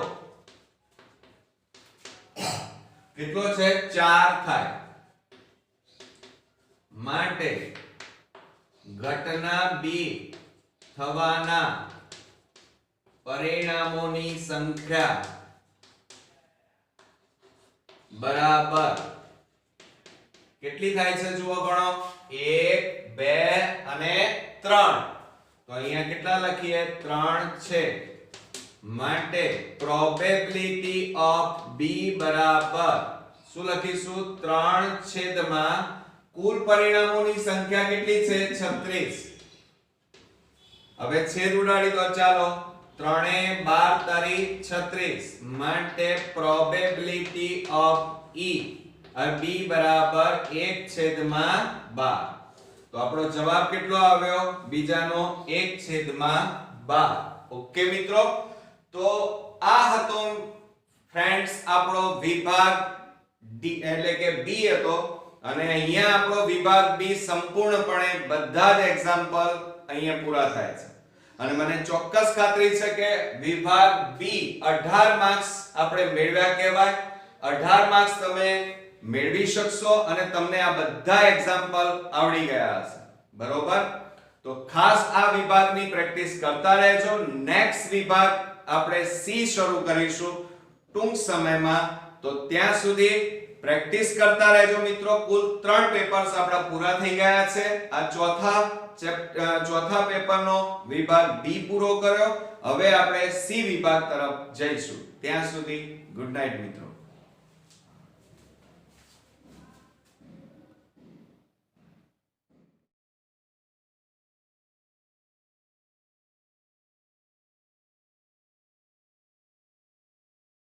કેટલો છે? 4 થાય. માટે ઘટના b થવાના પરિણામોની સંખ્યા બરાબર કેટલી થાય છે? જુઓ ગણો. 1 2 અને 3. તો અહીંયા કેટલા લખીએ? 3 છે. માટે પ્રોબેબિલિટી ઓફ b બરાબર શું લખીશું? 3 કુલ પરિણામોની સંખ્યા કેટલી છે? 36. હવે છેદ ઉડાડી દો. ચાલો 3 12 તારી 36. માટે પ્રોબેબિલિટી ઓફ e b બરાબર 1/12. તો આપણો જવાબ કેટલો આવ્યો? બીજાનો 1/12. ઓકે મિત્રો, તો આ હતો ફ્રેન્ડ્સ આપણો વિભાગ ડી એટલે કે બી હતો. અને અહીંયા આપણો વિભાગ બી સંપૂર્ણપણે બધા જ એક્ઝામ્પલ અહીંયા પૂરા થાય છે. અને મને ચોક્કસ ખાતરી છે કે વિભાગ બી 18 માર્ક્સ આપણે મેળવ્યા કહેવાય. 18 માર્ક્સ તમે મેળવી શકશો અને તમને આ બધા એક્ઝામ્પલ આવડી ગયા હશે. બરોબર? તો ખાસ આ વિભાગની પ્રેક્ટિસ કરતા રહેજો. નેક્સ્ટ વિભાગ આપણે સી શરૂ કરીશું ટૂંક સમયમાં. તો ત્યાં સુધી પ્રેક્ટિસ કરતા રહેજો મિત્રો. કુલ 3 પેપર્સ આપણા પૂરા થઈ ગયા છે. આ ચોથા પેપરનો વિભાગ બી પૂરો કર્યો. હવે આપણે સી વિભાગ તરફ જઈશું. ત્યાં સુધી ગુડ નાઈટ મિત્રો.